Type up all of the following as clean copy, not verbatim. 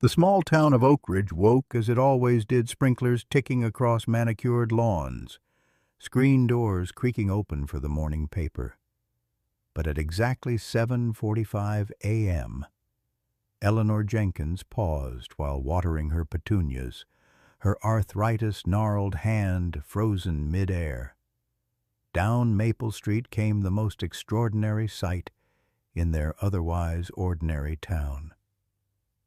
The small town of Oak Ridge woke as it always did, sprinklers ticking across manicured lawns, screen doors creaking open for the morning paper. But at exactly 7:45 a.m., Eleanor Jenkins paused while watering her petunias, her arthritis-gnarled hand frozen mid-air. Down Maple Street came the most extraordinary sight in their otherwise ordinary town.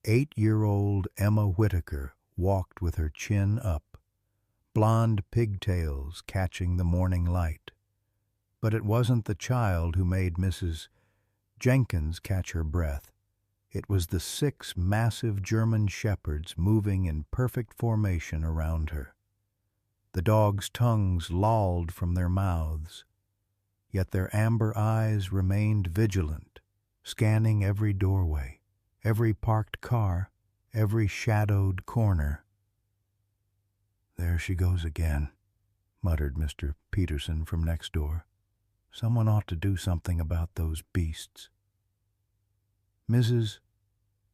8-year-old Emma Whitaker walked with her chin up, blonde pigtails catching the morning light. But it wasn't the child who made Mrs. Jenkins catch her breath. It was the 6 massive German shepherds moving in perfect formation around her. The dogs' tongues lolled from their mouths, yet their amber eyes remained vigilant, scanning every doorway, every parked car, every shadowed corner. "There she goes again," muttered Mr. Peterson from next door. "Someone ought to do something about those beasts." Mrs.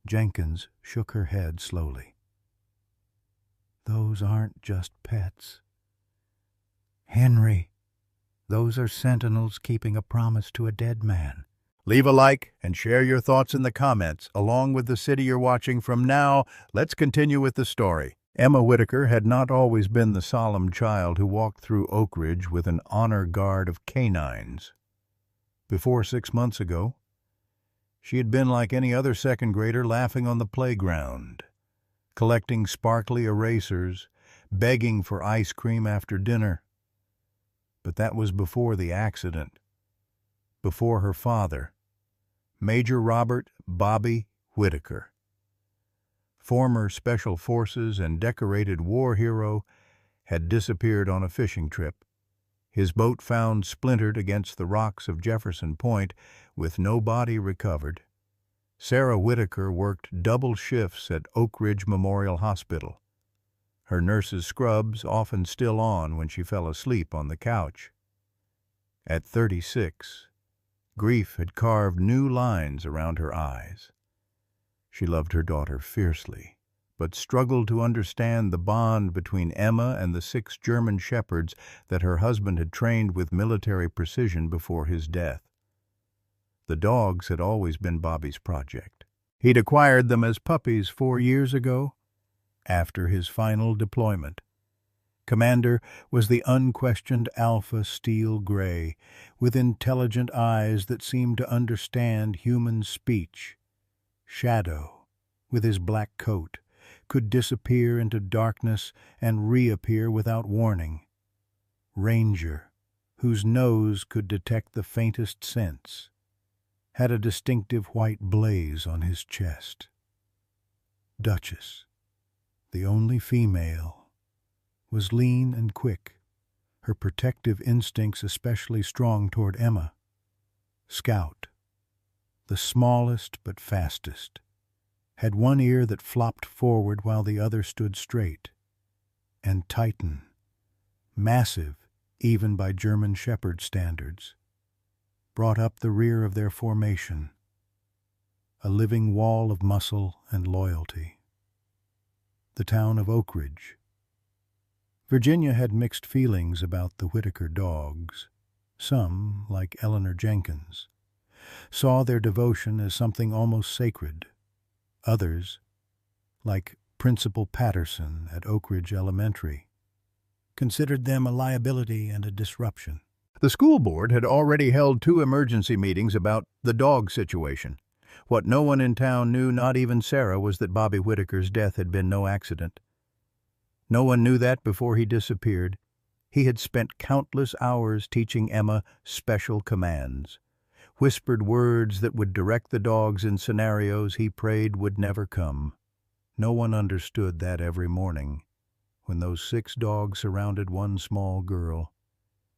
Jenkins shook her head slowly. "Those aren't just pets, Henry. Those are sentinels keeping a promise to a dead man." Leave a like and share your thoughts in the comments, along with the city you're watching from. Now, let's continue with the story. Emma Whitaker had not always been the solemn child who walked through Oak Ridge with an honor guard of canines. Before 6 months ago, she had been like any other second grader, laughing on the playground, collecting sparkly erasers, begging for ice cream after dinner. But that was before the accident, before her father, Major Robert "Bobby" Whitaker, former Special Forces and decorated war hero, had disappeared on a fishing trip, his boat found splintered against the rocks of Jefferson Point, with no body recovered. Sarah Whitaker worked double shifts at Oak Ridge Memorial Hospital, her nurse's scrubs often still on when she fell asleep on the couch. At 36, grief had carved new lines around her eyes. She loved her daughter fiercely, but struggled to understand the bond between Emma and the 6 German shepherds that her husband had trained with military precision before his death. The dogs had always been Bobby's project. He'd acquired them as puppies 4 years ago, after his final deployment. Commander was the unquestioned alpha steel gray, with intelligent eyes that seemed to understand human speech. Shadow, with his black coat, could disappear into darkness and reappear without warning. Ranger, whose nose could detect the faintest sense, had a distinctive white blaze on his chest. Duchess, the only female, was lean and quick, her protective instincts especially strong toward Emma. Scout, the smallest but fastest, had one ear that flopped forward while the other stood straight. And Titan, massive even by German shepherd standards, brought up the rear of their formation, a living wall of muscle and loyalty. The town of Oak Ridge. Virginia had mixed feelings about the Whitaker dogs. Some, like Eleanor Jenkins, saw their devotion as something almost sacred. Others, like Principal Patterson at Oak Ridge Elementary, considered them a liability and a disruption. The school board had already held 2 emergency meetings about the dog situation. What no one in town knew, not even Sarah, was that Bobby Whitaker's death had been no accident. No one knew that before he disappeared. He had spent countless hours teaching Emma special commands, whispered words that would direct the dogs in scenarios he prayed would never come. No one understood that every morning, when those 6 dogs surrounded one small girl,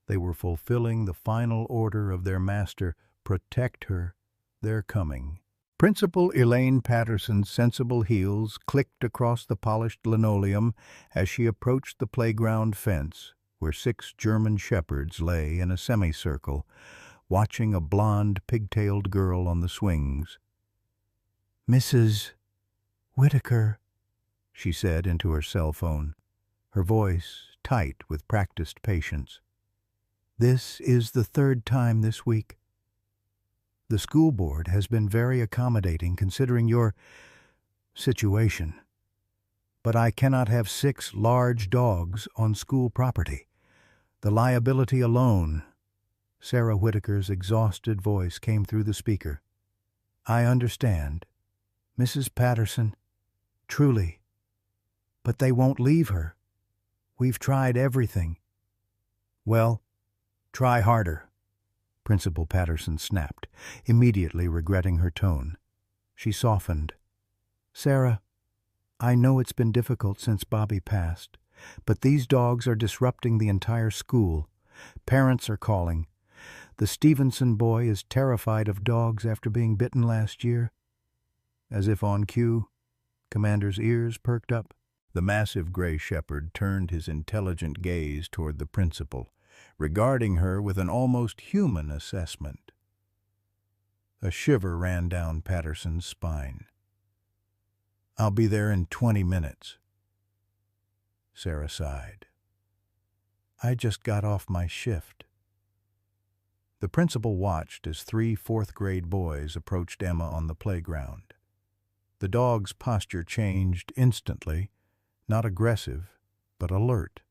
they were fulfilling the final order of their master: protect her, they're coming. Principal Elaine Patterson's sensible heels clicked across the polished linoleum as she approached the playground fence, where 6 German shepherds lay in a semicircle, watching a blonde, pigtailed girl on the swings. "Mrs. Whitaker, she said into her cell phone, her voice tight with practiced patience. This is the third time this week. The school board has been very accommodating considering your situation. But I cannot have 6 large dogs on school property. The liability alone. Sarah Whitaker's exhausted voice came through the speaker. I understand, Mrs. Patterson, truly. But they won't leave her. We've tried everything. Well, try harder, Principal Patterson snapped, immediately regretting her tone. She softened. Sarah, I know it's been difficult since Bobby passed, but these dogs are disrupting the entire school. Parents are calling. The Stevenson boy is terrified of dogs after being bitten last year. As if on cue, Commander's ears perked up. The massive gray shepherd turned his intelligent gaze toward the principal, regarding her with an almost human assessment. A shiver ran down Patterson's spine. I'll be there in 20 minutes. Sarah sighed. I just got off my shift. The principal watched as 3 fourth-grade boys approached Emma on the playground. The dog's posture changed instantly, not aggressive, but alert.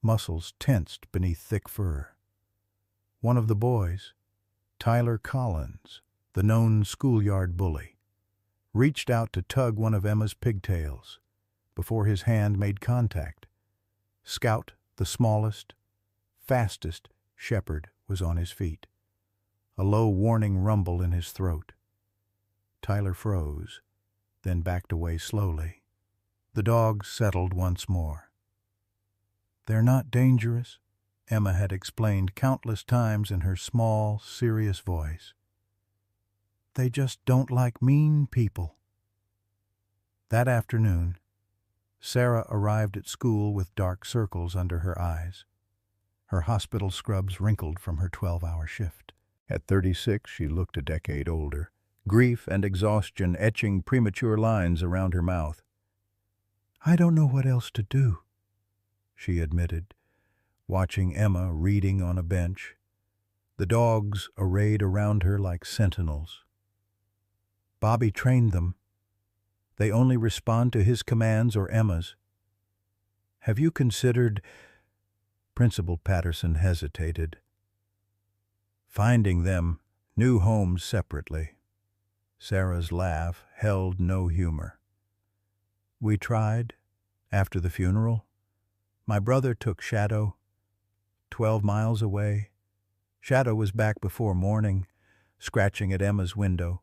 Muscles tensed beneath thick fur. One of the boys, Tyler Collins, the known schoolyard bully, reached out to tug one of Emma's pigtails before his hand made contact. Scout, the smallest, fastest shepherd, was on his feet, a low warning rumble in his throat. Tyler froze, then backed away slowly. The dogs settled once more. They're not dangerous, Emma had explained countless times in her small, serious voice. They just don't like mean people. That afternoon, Sarah arrived at school with dark circles under her eyes. Her hospital scrubs wrinkled from her 12-hour shift. At 36, she looked a decade older, grief and exhaustion etching premature lines around her mouth. I don't know what else to do, she admitted, watching Emma reading on a bench, the dogs arrayed around her like sentinels. Bobby trained them. They only respond to his commands or Emma's. Have you considered... Principal Patterson hesitated. Finding them new homes separately. Sarah's laugh held no humor. We tried, after the funeral. My brother took Shadow, 12 miles away. Shadow was back before morning, scratching at Emma's window.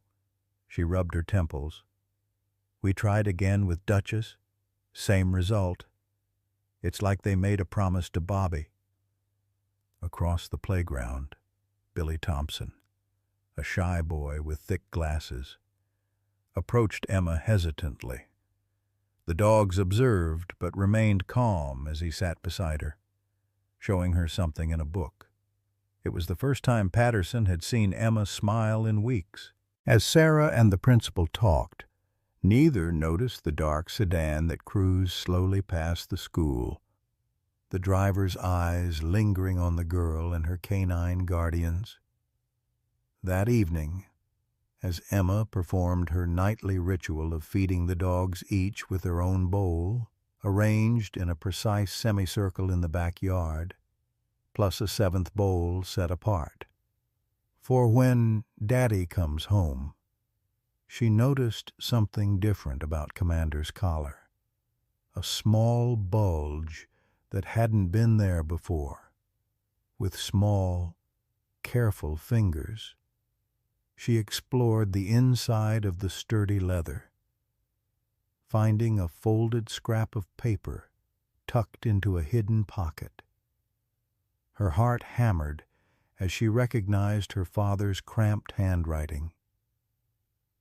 She rubbed her temples. We tried again with Duchess. Same result. It's like they made a promise to Bobby. Across the playground, Billy Thompson, a shy boy with thick glasses, approached Emma hesitantly. The dogs observed but remained calm as he sat beside her, showing her something in a book. It was the first time Patterson had seen Emma smile in weeks. As Sarah and the principal talked, neither noticed the dark sedan that cruised slowly past the school, the driver's eyes lingering on the girl and her canine guardians. That evening, as Emma performed her nightly ritual of feeding the dogs each with their own bowl, arranged in a precise semicircle in the backyard, plus a 7th bowl set apart. For when Daddy comes home, she noticed something different about Commander's collar, a small bulge that hadn't been there before. With small, careful fingers, she explored the inside of the sturdy leather, finding a folded scrap of paper tucked into a hidden pocket. Her heart hammered as she recognized her father's cramped handwriting.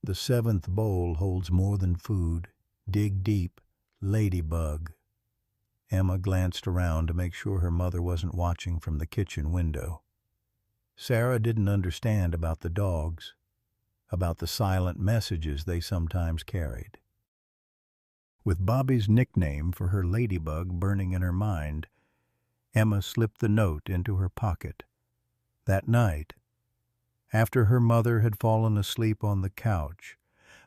The 7th bowl holds more than food. Dig deep, ladybug. Emma glanced around to make sure her mother wasn't watching from the kitchen window. Sarah didn't understand about the dogs, about the silent messages they sometimes carried. With Bobby's nickname for her ladybug burning in her mind, Emma slipped the note into her pocket. That night, after her mother had fallen asleep on the couch,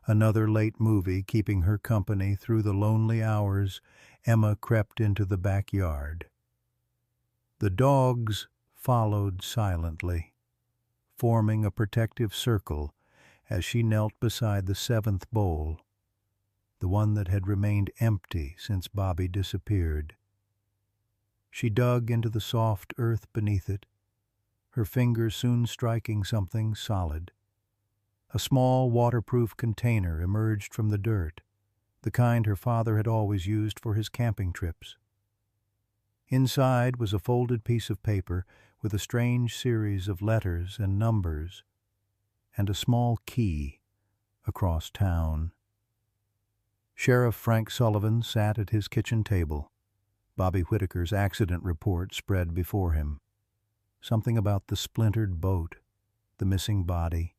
another late movie keeping her company through the lonely hours, Emma crept into the backyard. The dogs followed silently, forming a protective circle as she knelt beside the seventh bowl, the one that had remained empty since Bobby disappeared. She dug into the soft earth beneath it, her fingers soon striking something solid. A small waterproof container emerged from the dirt, the kind her father had always used for his camping trips. Inside was a folded piece of paper with a strange series of letters and numbers, and a small key across town. Sheriff Frank Sullivan sat at his kitchen table. Bobby Whitaker's accident report spread before him. Something about the splintered boat, the missing body,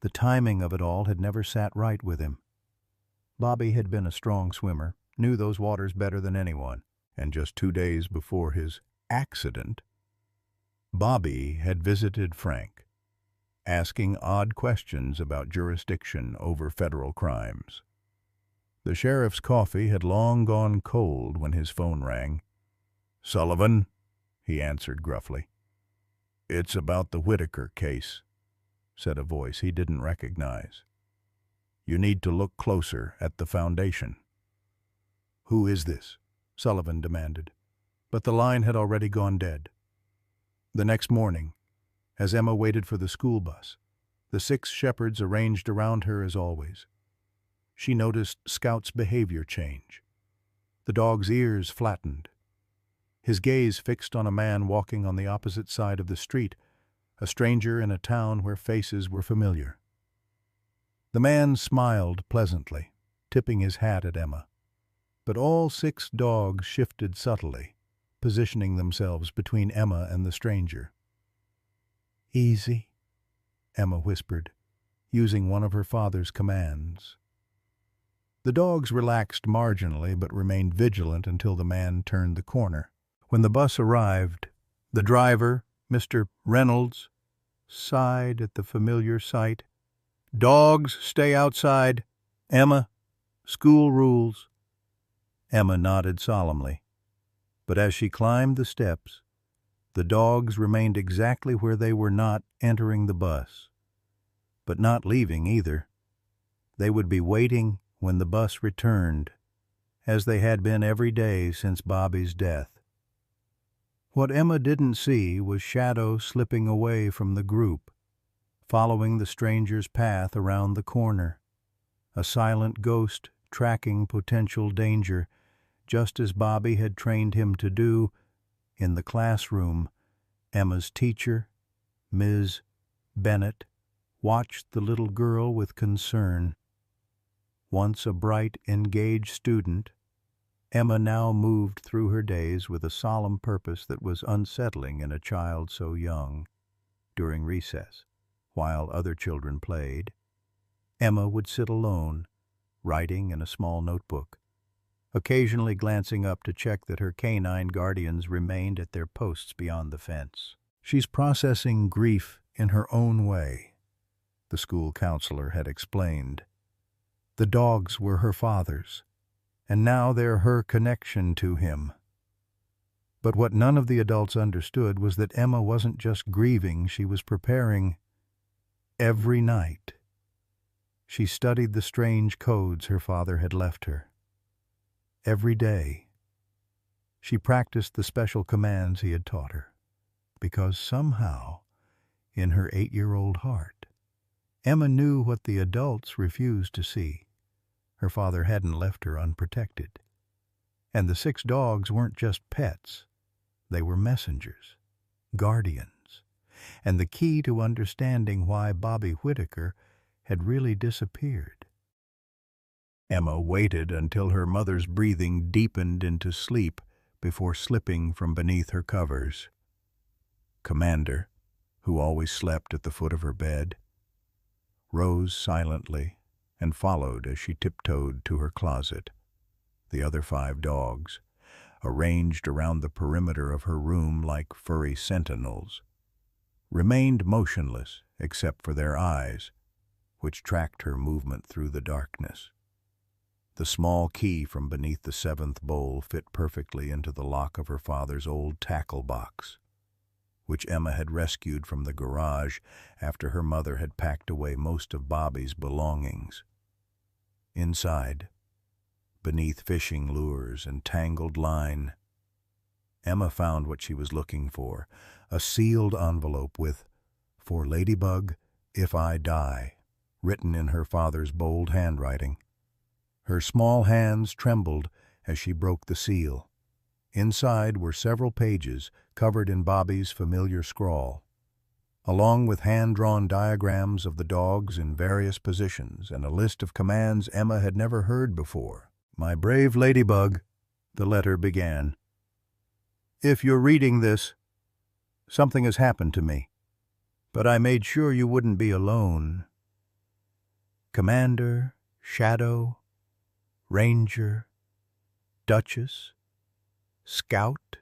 the timing of it all had never sat right with him. Bobby had been a strong swimmer, knew those waters better than anyone, and just 2 days before his accident, Bobby had visited Frank, asking odd questions about jurisdiction over federal crimes. The sheriff's coffee had long gone cold when his phone rang. "Sullivan," he answered gruffly. "It's about the Whitaker case," said a voice he didn't recognize. "You need to look closer at the foundation." "Who is this?" Sullivan demanded, but the line had already gone dead. The next morning, as Emma waited for the school bus, the 6 shepherds arranged around her as always. She noticed Scout's behavior change. The dog's ears flattened, his gaze fixed on a man walking on the opposite side of the street, a stranger in a town where faces were familiar. The man smiled pleasantly, tipping his hat at Emma, but all 6 dogs shifted subtly, positioning themselves between Emma and the stranger. "Easy," Emma whispered, using one of her father's commands. The dogs relaxed marginally but remained vigilant until the man turned the corner. When the bus arrived, the driver, Mr. Reynolds, sighed at the familiar sight. "Dogs, stay outside. Emma, school rules." Emma nodded solemnly, but as she climbed the steps, the dogs remained exactly where they were, not entering the bus, but not leaving either. They would be waiting when the bus returned, as they had been every day since Bobby's death. What Emma didn't see was Shadow slipping away from the group, following the stranger's path around the corner, a silent ghost tracking potential danger, just as Bobby had trained him to do. In the classroom, Emma's teacher, Ms. Bennett, watched the little girl with concern. Once a bright, engaged student, Emma now moved through her days with a solemn purpose that was unsettling in a child so young. During recess, while other children played, Emma would sit alone, writing in a small notebook, occasionally glancing up to check that her canine guardians remained at their posts beyond the fence. "She's processing grief in her own way," the school counselor had explained. "The dogs were her father's, and now they're her connection to him." But what none of the adults understood was that Emma wasn't just grieving, she was preparing. Every night, she studied the strange codes her father had left her. Every day, she practiced the special commands he had taught her, because somehow, in her 8-year-old heart, Emma knew what the adults refused to see. Her father hadn't left her unprotected. And the 6 dogs weren't just pets. They were messengers, guardians, and the key to understanding why Bobby Whitaker had really disappeared. Emma waited until her mother's breathing deepened into sleep before slipping from beneath her covers. Commander, who always slept at the foot of her bed, rose silently and followed as she tiptoed to her closet. The other 5 dogs, arranged around the perimeter of her room like furry sentinels, remained motionless except for their eyes, which tracked her movement through the darkness. The small key from beneath the 7th bowl fit perfectly into the lock of her father's old tackle box, which Emma had rescued from the garage after her mother had packed away most of Bobby's belongings. Inside, beneath fishing lures and tangled line, Emma found what she was looking for, a sealed envelope with, "For Ladybug, if I die," written in her father's bold handwriting. Her small hands trembled as she broke the seal. Inside were several pages covered in Bobby's familiar scrawl, along with hand-drawn diagrams of the dogs in various positions and a list of commands Emma had never heard before. "My brave Ladybug," the letter began. "If you're reading this, something has happened to me, but I made sure you wouldn't be alone. Commander, Shadow, Ranger, Duchess, Scout,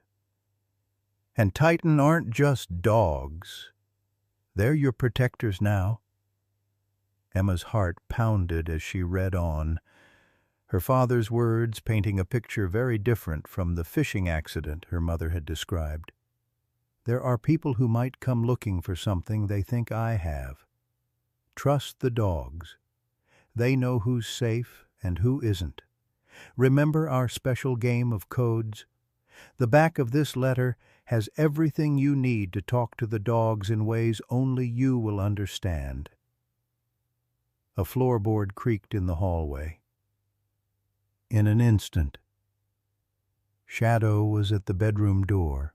and Titan aren't just dogs. They're your protectors now." Emma's heart pounded as she read on, her father's words painting a picture very different from the fishing accident her mother had described. "There are people who might come looking for something they think I have. Trust the dogs. They know who's safe and who isn't. Remember our special game of codes? The back of this letter has everything you need to talk to the dogs in ways only you will understand." A floorboard creaked in the hallway. In an instant, Shadow was at the bedroom door,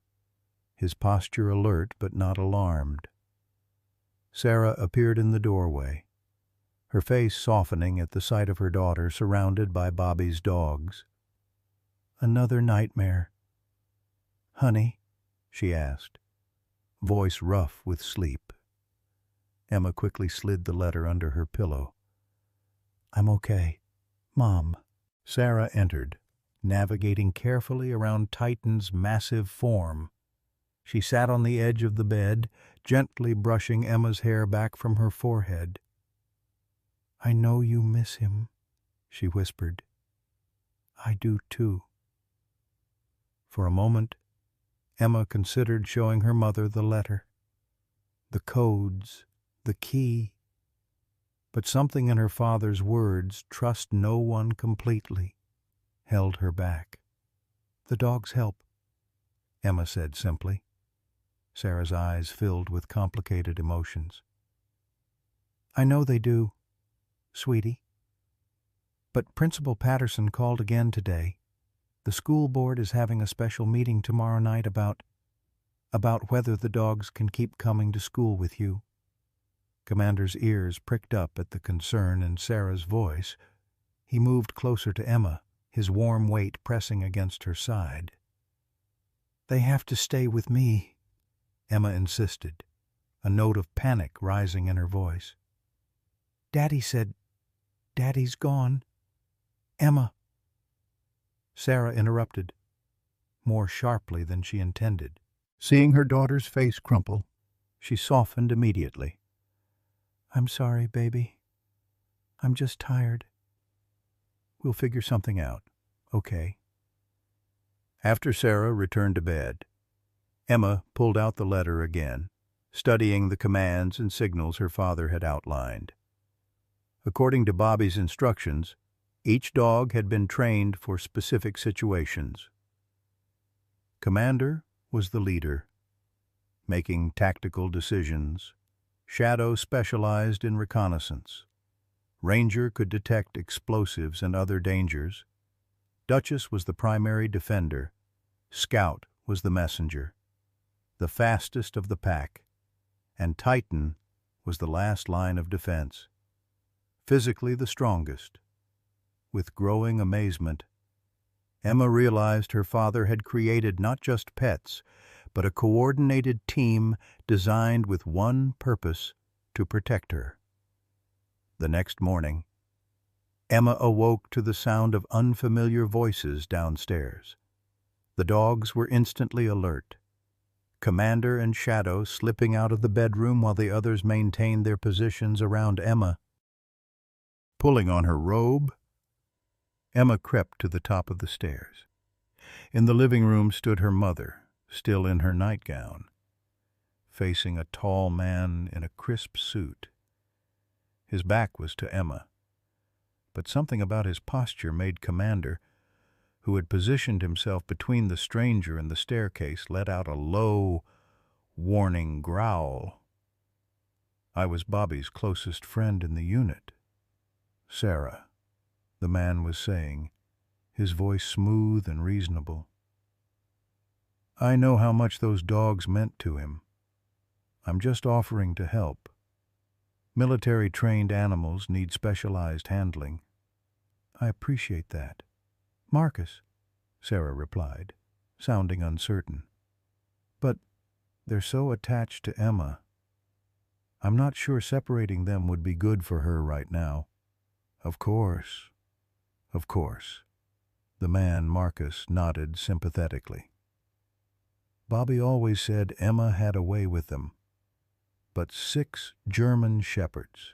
his posture alert but not alarmed. Sarah appeared in the doorway, her face softening at the sight of her daughter surrounded by Bobby's dogs. "Another nightmare, honey?" she asked, voice rough with sleep. Emma quickly slid the letter under her pillow. "I'm okay, Mom." Sarah entered, navigating carefully around Titan's massive form. She sat on the edge of the bed, gently brushing Emma's hair back from her forehead. "I know you miss him," she whispered. "I do too." For a moment, Emma considered showing her mother the letter, the codes, the key. But something in her father's words, "Trust no one completely," held her back. "The dogs help," Emma said simply. Sarah's eyes filled with complicated emotions. "I know they do, sweetie. But Principal Patterson called again today. The school board is having a special meeting tomorrow night about whether the dogs can keep coming to school with you." Commander's ears pricked up at the concern in Sarah's voice. He moved closer to Emma, his warm weight pressing against her side. "They have to stay with me," Emma insisted, a note of panic rising in her voice. "Daddy said Daddy's gone. Emma." Sarah interrupted, more sharply than she intended. Seeing her daughter's face crumple, she softened immediately. "I'm sorry, baby. I'm just tired. We'll figure something out, okay?" After Sarah returned to bed, Emma pulled out the letter again, studying the commands and signals her father had outlined. According to Bobby's instructions, each dog had been trained for specific situations. Commander was the leader, making tactical decisions. Shadow specialized in reconnaissance. Ranger could detect explosives and other dangers. Duchess was the primary defender. Scout was the messenger, the fastest of the pack. And Titan was the last line of defense, physically the strongest. With growing amazement, Emma realized her father had created not just pets, but a coordinated team designed with one purpose: to protect her. The next morning, Emma awoke to the sound of unfamiliar voices downstairs. The dogs were instantly alert. Commander and Shadow slipping out of the bedroom while the others maintained their positions around Emma. Pulling on her robe, Emma crept to the top of the stairs. In the living room stood her mother, still in her nightgown, facing a tall man in a crisp suit. His back was to Emma, but something about his posture made Commander, who had positioned himself between the stranger and the staircase, let out a low, warning growl. "I was Bobby's closest friend in the unit, Sarah," the man was saying, his voice smooth and reasonable. "I know how much those dogs meant to him. I'm just offering to help. Military-trained animals need specialized handling. I appreciate that." "Marcus," Sarah replied, sounding uncertain. "But they're so attached to Emma. I'm not sure separating them would be good for her right now." Of course. The man, Marcus, nodded sympathetically. "Bobby always said Emma had a way with them. But 6 German shepherds.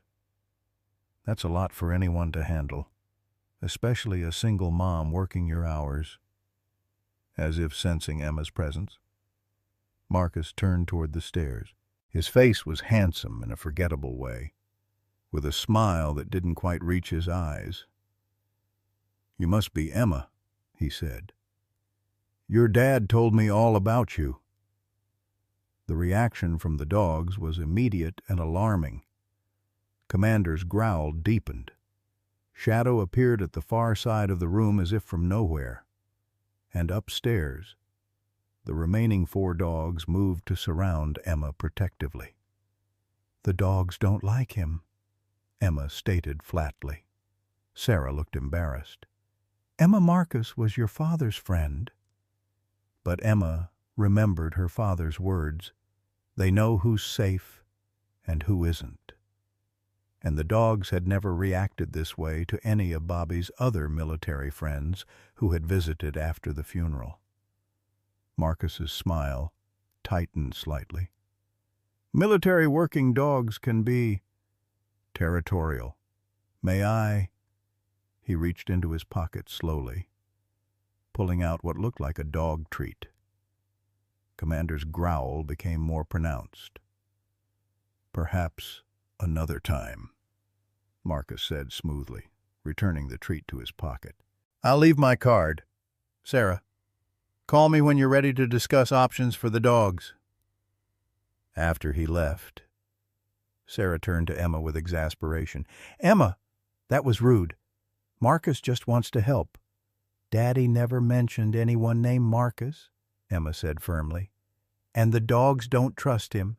That's a lot for anyone to handle, especially a single mom working your hours." As if sensing Emma's presence, Marcus turned toward the stairs. His face was handsome in a forgettable way, with a smile that didn't quite reach his eyes. "You must be Emma," he said. "Your dad told me all about you." The reaction from the dogs was immediate and alarming. Commander's growl deepened. Shadow appeared at the far side of the room as if from nowhere. And upstairs, the remaining 4 dogs moved to surround Emma protectively. "The dogs don't like him," Emma stated flatly. Sarah looked embarrassed. "Emma Marcus was your father's friend." But Emma remembered her father's words. They know who's safe and who isn't. And the dogs had never reacted this way to any of Bobby's other military friends who had visited after the funeral. Marcus's smile tightened slightly. "Military working dogs can be territorial. May I?" He reached into his pocket slowly, pulling out what looked like a dog treat. Commander's growl became more pronounced. "Perhaps another time," Marcus said smoothly, returning the treat to his pocket. "I'll leave my card. Sarah, call me when you're ready to discuss options for the dogs." After he left, Sarah turned to Emma with exasperation. "Emma, that was rude. Marcus just wants to help." "Daddy never mentioned anyone named Marcus," Emma said firmly. "And the dogs don't trust him.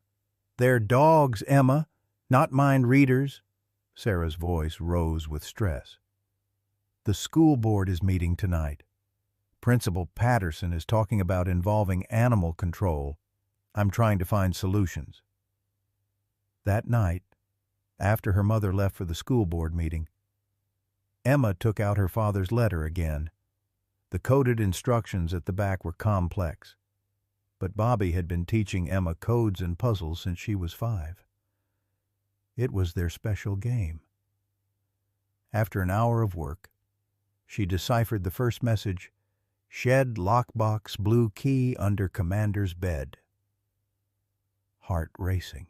They're dogs, Emma, not mind readers." Sarah's voice rose with stress. "The school board is meeting tonight. Principal Patterson is talking about involving animal control. I'm trying to find solutions." That night, after her mother left for the school board meeting, Emma took out her father's letter again. The coded instructions at the back were complex, but Bobby had been teaching Emma codes and puzzles since she was 5. It was their special game. After an hour of work, she deciphered the first message: "Shed lockbox blue key under Commander's bed." Heart racing.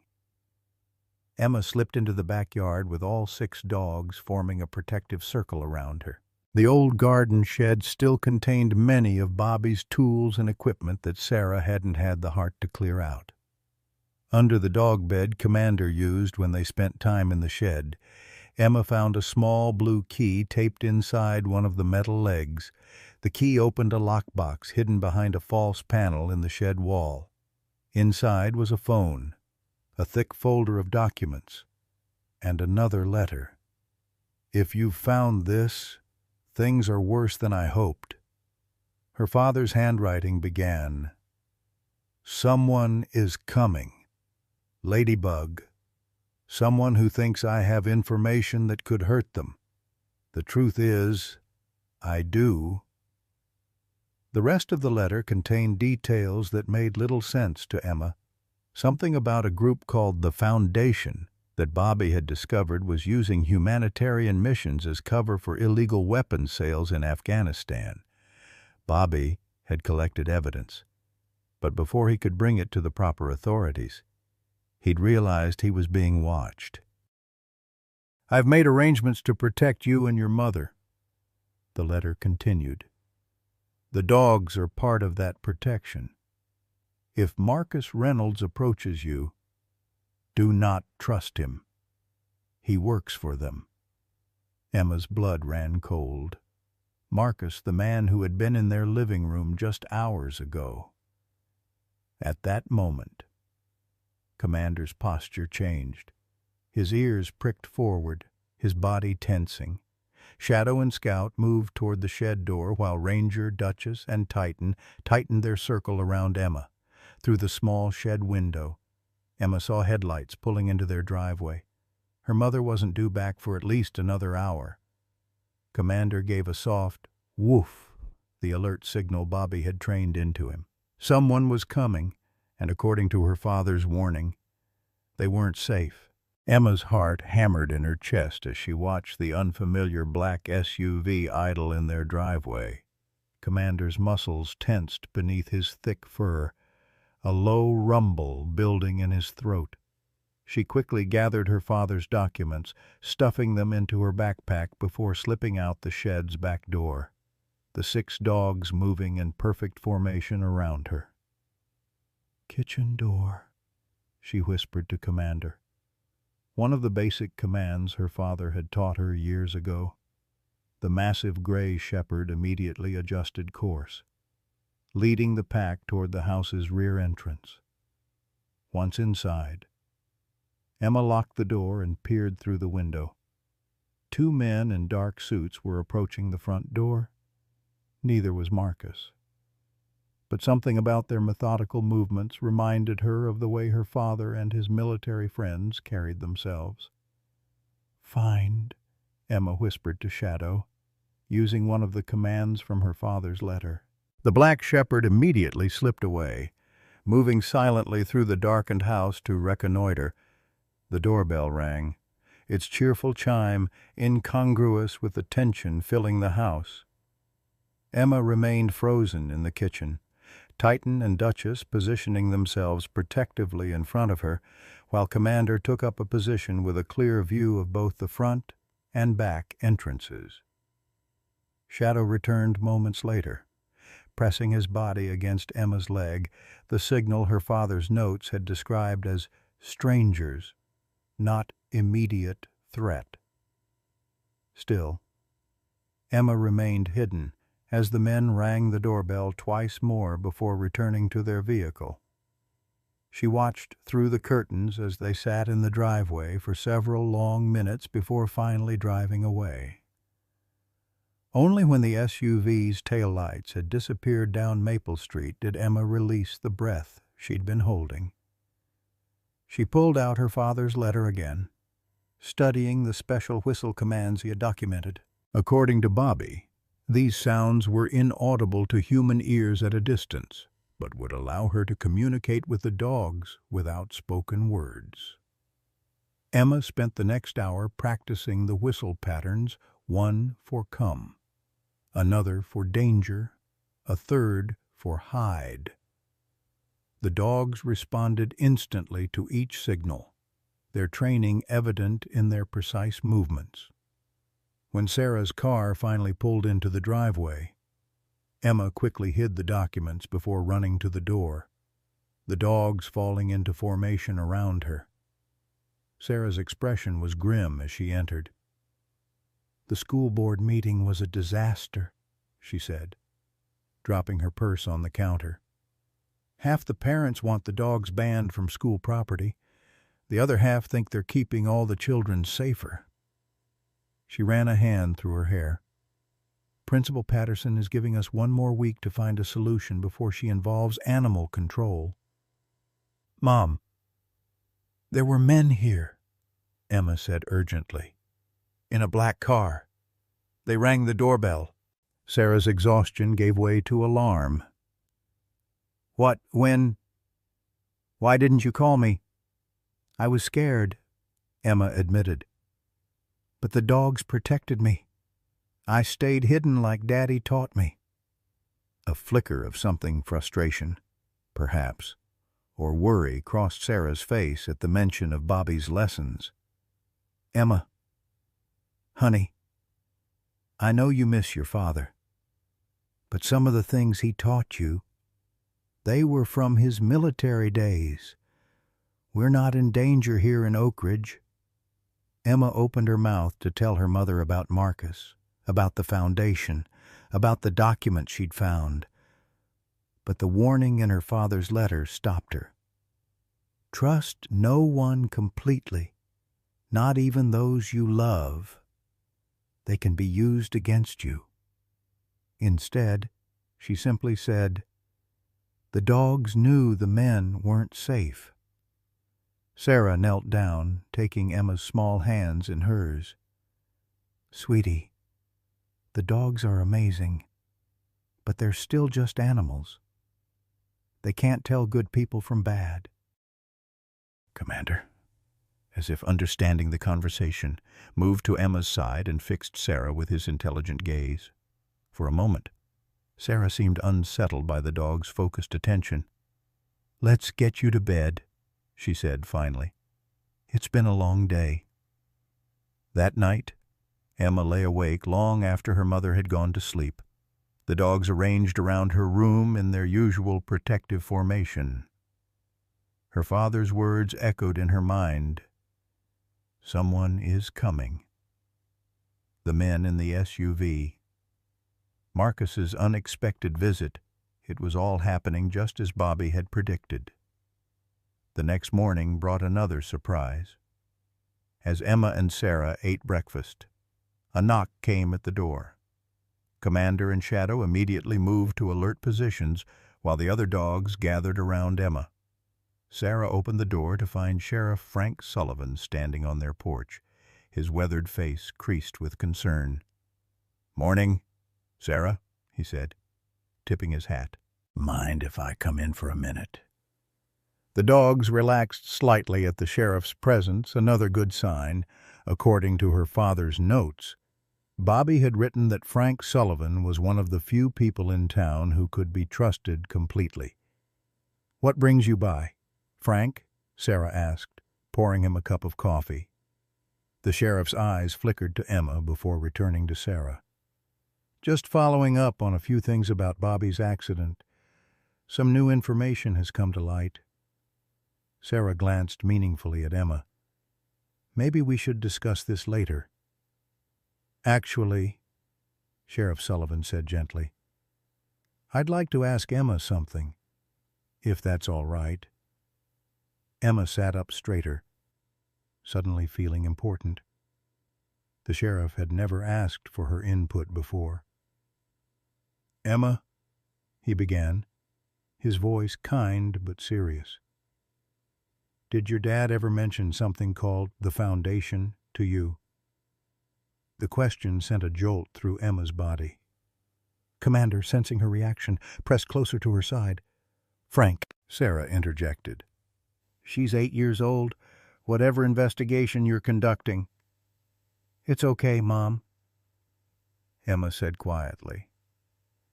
Emma slipped into the backyard with all 6 dogs forming a protective circle around her. The old garden shed still contained many of Bobby's tools and equipment that Sarah hadn't had the heart to clear out. Under the dog bed Commander used when they spent time in the shed, Emma found a small blue key taped inside one of the metal legs. The key opened a lockbox hidden behind a false panel in the shed wall. Inside was a phone, a thick folder of documents, and another letter. "If you've found this, things are worse than I hoped." Her father's handwriting began, "Someone is coming. Ladybug. Someone who thinks I have information that could hurt them. The truth is, I do." The rest of the letter contained details that made little sense to Emma. Something about a group called the Foundation that Bobby had discovered was using humanitarian missions as cover for illegal weapons sales in Afghanistan. Bobby had collected evidence, but before he could bring it to the proper authorities, he'd realized he was being watched. "I've made arrangements to protect you and your mother," the letter continued. "The dogs are part of that protection. If Marcus Reynolds approaches you, do not trust him. He works for them." Emma's blood ran cold. Marcus, the man who had been in their living room just hours ago. At that moment, Commander's posture changed. His ears pricked forward, his body tensing. Shadow and Scout moved toward the shed door while Ranger, Duchess, and Titan tightened their circle around Emma. Through the small shed window, Emma saw headlights pulling into their driveway. Her mother wasn't due back for at least another hour. Commander gave a soft woof, the alert signal Bobby had trained into him. Someone was coming, and according to her father's warning, they weren't safe. Emma's heart hammered in her chest as she watched the unfamiliar black SUV idle in their driveway. Commander's muscles tensed beneath his thick fur, a low rumble building in his throat. She quickly gathered her father's documents, stuffing them into her backpack before slipping out the shed's back door, the 6 dogs moving in perfect formation around her. "Kitchen door," she whispered to Commander. One of the basic commands her father had taught her years ago. The massive gray shepherd immediately adjusted course, leading the pack toward the house's rear entrance. Once inside, Emma locked the door and peered through the window. 2 men in dark suits were approaching the front door. Neither was Marcus. But something about their methodical movements reminded her of the way her father and his military friends carried themselves. "Find," Emma whispered to Shadow, using one of the commands from her father's letter. The black shepherd immediately slipped away, moving silently through the darkened house to reconnoiter. The doorbell rang, its cheerful chime incongruous with the tension filling the house. Emma remained frozen in the kitchen, Titan and Duchess positioning themselves protectively in front of her, while Commander took up a position with a clear view of both the front and back entrances. Shadow returned moments later, pressing his body against Emma's leg, the signal her father's notes had described as strangers, not immediate threat. Still, Emma remained hidden as the men rang the doorbell twice more before returning to their vehicle. She watched through the curtains as they sat in the driveway for several long minutes before finally driving away. Only when the SUV's taillights had disappeared down Maple Street did Emma release the breath she'd been holding. She pulled out her father's letter again, studying the special whistle commands he had documented. According to Bobby, these sounds were inaudible to human ears at a distance, but would allow her to communicate with the dogs without spoken words. Emma spent the next hour practicing the whistle patterns, one for come, another for danger, a third for hide. The dogs responded instantly to each signal, their training evident in their precise movements. When Sarah's car finally pulled into the driveway, Emma quickly hid the documents before running to the door, the dogs falling into formation around her. Sarah's expression was grim as she entered. "The school board meeting was a disaster," she said, dropping her purse on the counter. "Half the parents want the dogs banned from school property. The other half think they're keeping all the children safer." She ran a hand through her hair. "Principal Patterson is giving us 1 more week to find a solution before she involves animal control." "Mom, there were men here," Emma said urgently, "in a black car. They rang the doorbell. Sarah's exhaustion gave way to alarm. "What? When? Why didn't you call me?" "I was scared," Emma admitted. "But the dogs protected me. I stayed hidden like Daddy taught me." A flicker of something frustration, perhaps, or worry crossed Sarah's face at the mention of Bobby's lessons. "Emma, honey, I know you miss your father, but some of the things he taught you, they were from his military days. We're not in danger here in Oak Ridge." Emma opened her mouth to tell her mother about Marcus, about the foundation, about the document she'd found. But the warning in her father's letter stopped her. "Trust no one completely, not even those you love. They can be used against you." Instead, she simply said, "The dogs knew the men weren't safe." Sarah knelt down, taking Emma's small hands in hers. "Sweetie, the dogs are amazing, but they're still just animals. They can't tell good people from bad." Commander, as if understanding the conversation, moved to Emma's side and fixed Sarah with his intelligent gaze. For a moment, Sarah seemed unsettled by the dog's focused attention. "Let's get you to bed," she said finally. "It's been a long day." That night, Emma lay awake long after her mother had gone to sleep. The dogs arranged around her room in their usual protective formation. Her father's words echoed in her mind. Someone is coming. The men in the SUV. Marcus's unexpected visit. It was all happening just as Bobby had predicted. The next morning brought another surprise. As Emma and Sarah ate breakfast, a knock came at the door. Commander and Shadow immediately moved to alert positions while the other dogs gathered around Emma. Sarah opened the door to find Sheriff Frank Sullivan standing on their porch, his weathered face creased with concern. "Morning, Sarah," he said, tipping his hat. "Mind if I come in for a minute?" The dogs relaxed slightly at the sheriff's presence, another good sign, according to her father's notes. Bobby had written that Frank Sullivan was one of the few people in town who could be trusted completely. "What brings you by, Frank?" Sarah asked, pouring him a cup of coffee. The sheriff's eyes flickered to Emma before returning to Sarah. "Just following up on a few things about Bobby's accident. Some new information has come to light." Sarah glanced meaningfully at Emma. "Maybe we should discuss this later." "Actually," Sheriff Sullivan said gently, "I'd like to ask Emma something, if that's all right." Emma sat up straighter, suddenly feeling important. The sheriff had never asked for her input before. "Emma," he began, his voice kind but serious, "did your dad ever mention something called the Foundation to you?" The question sent a jolt through Emma's body. Commander, sensing her reaction, pressed closer to her side. "Frank," Sarah interjected. "She's 8 years old, whatever investigation you're conducting." "It's okay, Mom," Emma said quietly.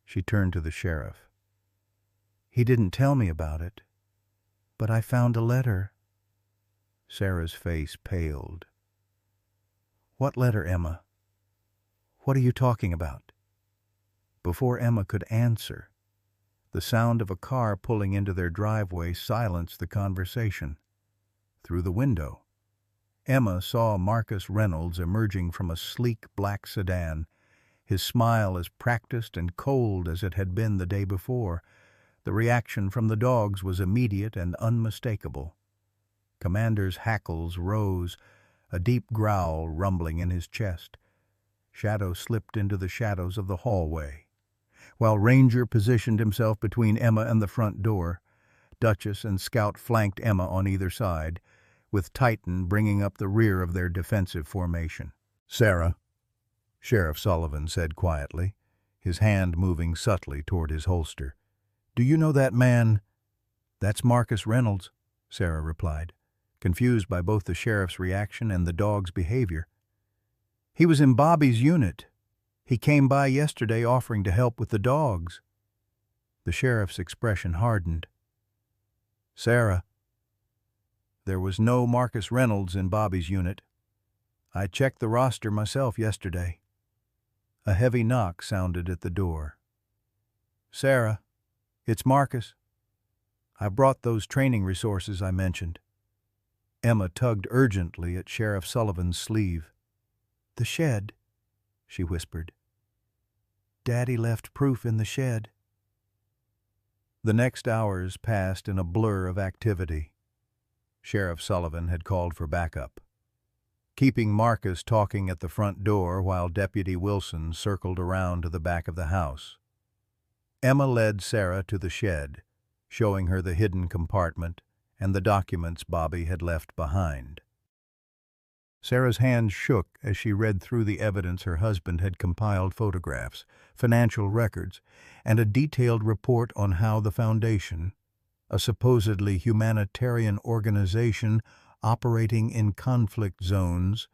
She turned to the sheriff. "He didn't tell me about it, but I found a letter." Sarah's face paled. "What letter, Emma? What are you talking about?" Before Emma could answer, the sound of a car pulling into their driveway silenced the conversation. Through the window, Emma saw Marcus Reynolds emerging from a sleek black sedan, his smile as practiced and cold as it had been the day before. The reaction from the dogs was immediate and unmistakable. Commander's hackles rose, a deep growl rumbling in his chest. Shadow slipped into the shadows of the hallway. While Ranger positioned himself between Emma and the front door, Duchess and Scout flanked Emma on either side, with Titan bringing up the rear of their defensive formation. "Sarah," Sheriff Sullivan said quietly, his hand moving subtly toward his holster. "Do you know that man?" "That's Marcus Reynolds," Sarah replied, confused by both the sheriff's reaction and the dog's behavior. "He was in Bobby's unit. He came by yesterday offering to help with the dogs." The sheriff's expression hardened. "Sarah, there was no Marcus Reynolds in Bobby's unit. I checked the roster myself yesterday." A heavy knock sounded at the door. "Sarah, it's Marcus. I brought those training resources I mentioned." Emma tugged urgently at Sheriff Sullivan's sleeve. "The shed," she whispered. "Daddy left proof in the shed." The next hours passed in a blur of activity. Sheriff Sullivan had called for backup, keeping Marcus talking at the front door while Deputy Wilson circled around to the back of the house. Emma led Sarah to the shed, showing her the hidden compartment and the documents Bobby had left behind. Sarah's hands shook as she read through the evidence her husband had compiled: photographs, financial records, and a detailed report on how the Foundation, a supposedly humanitarian organization operating in conflict zones,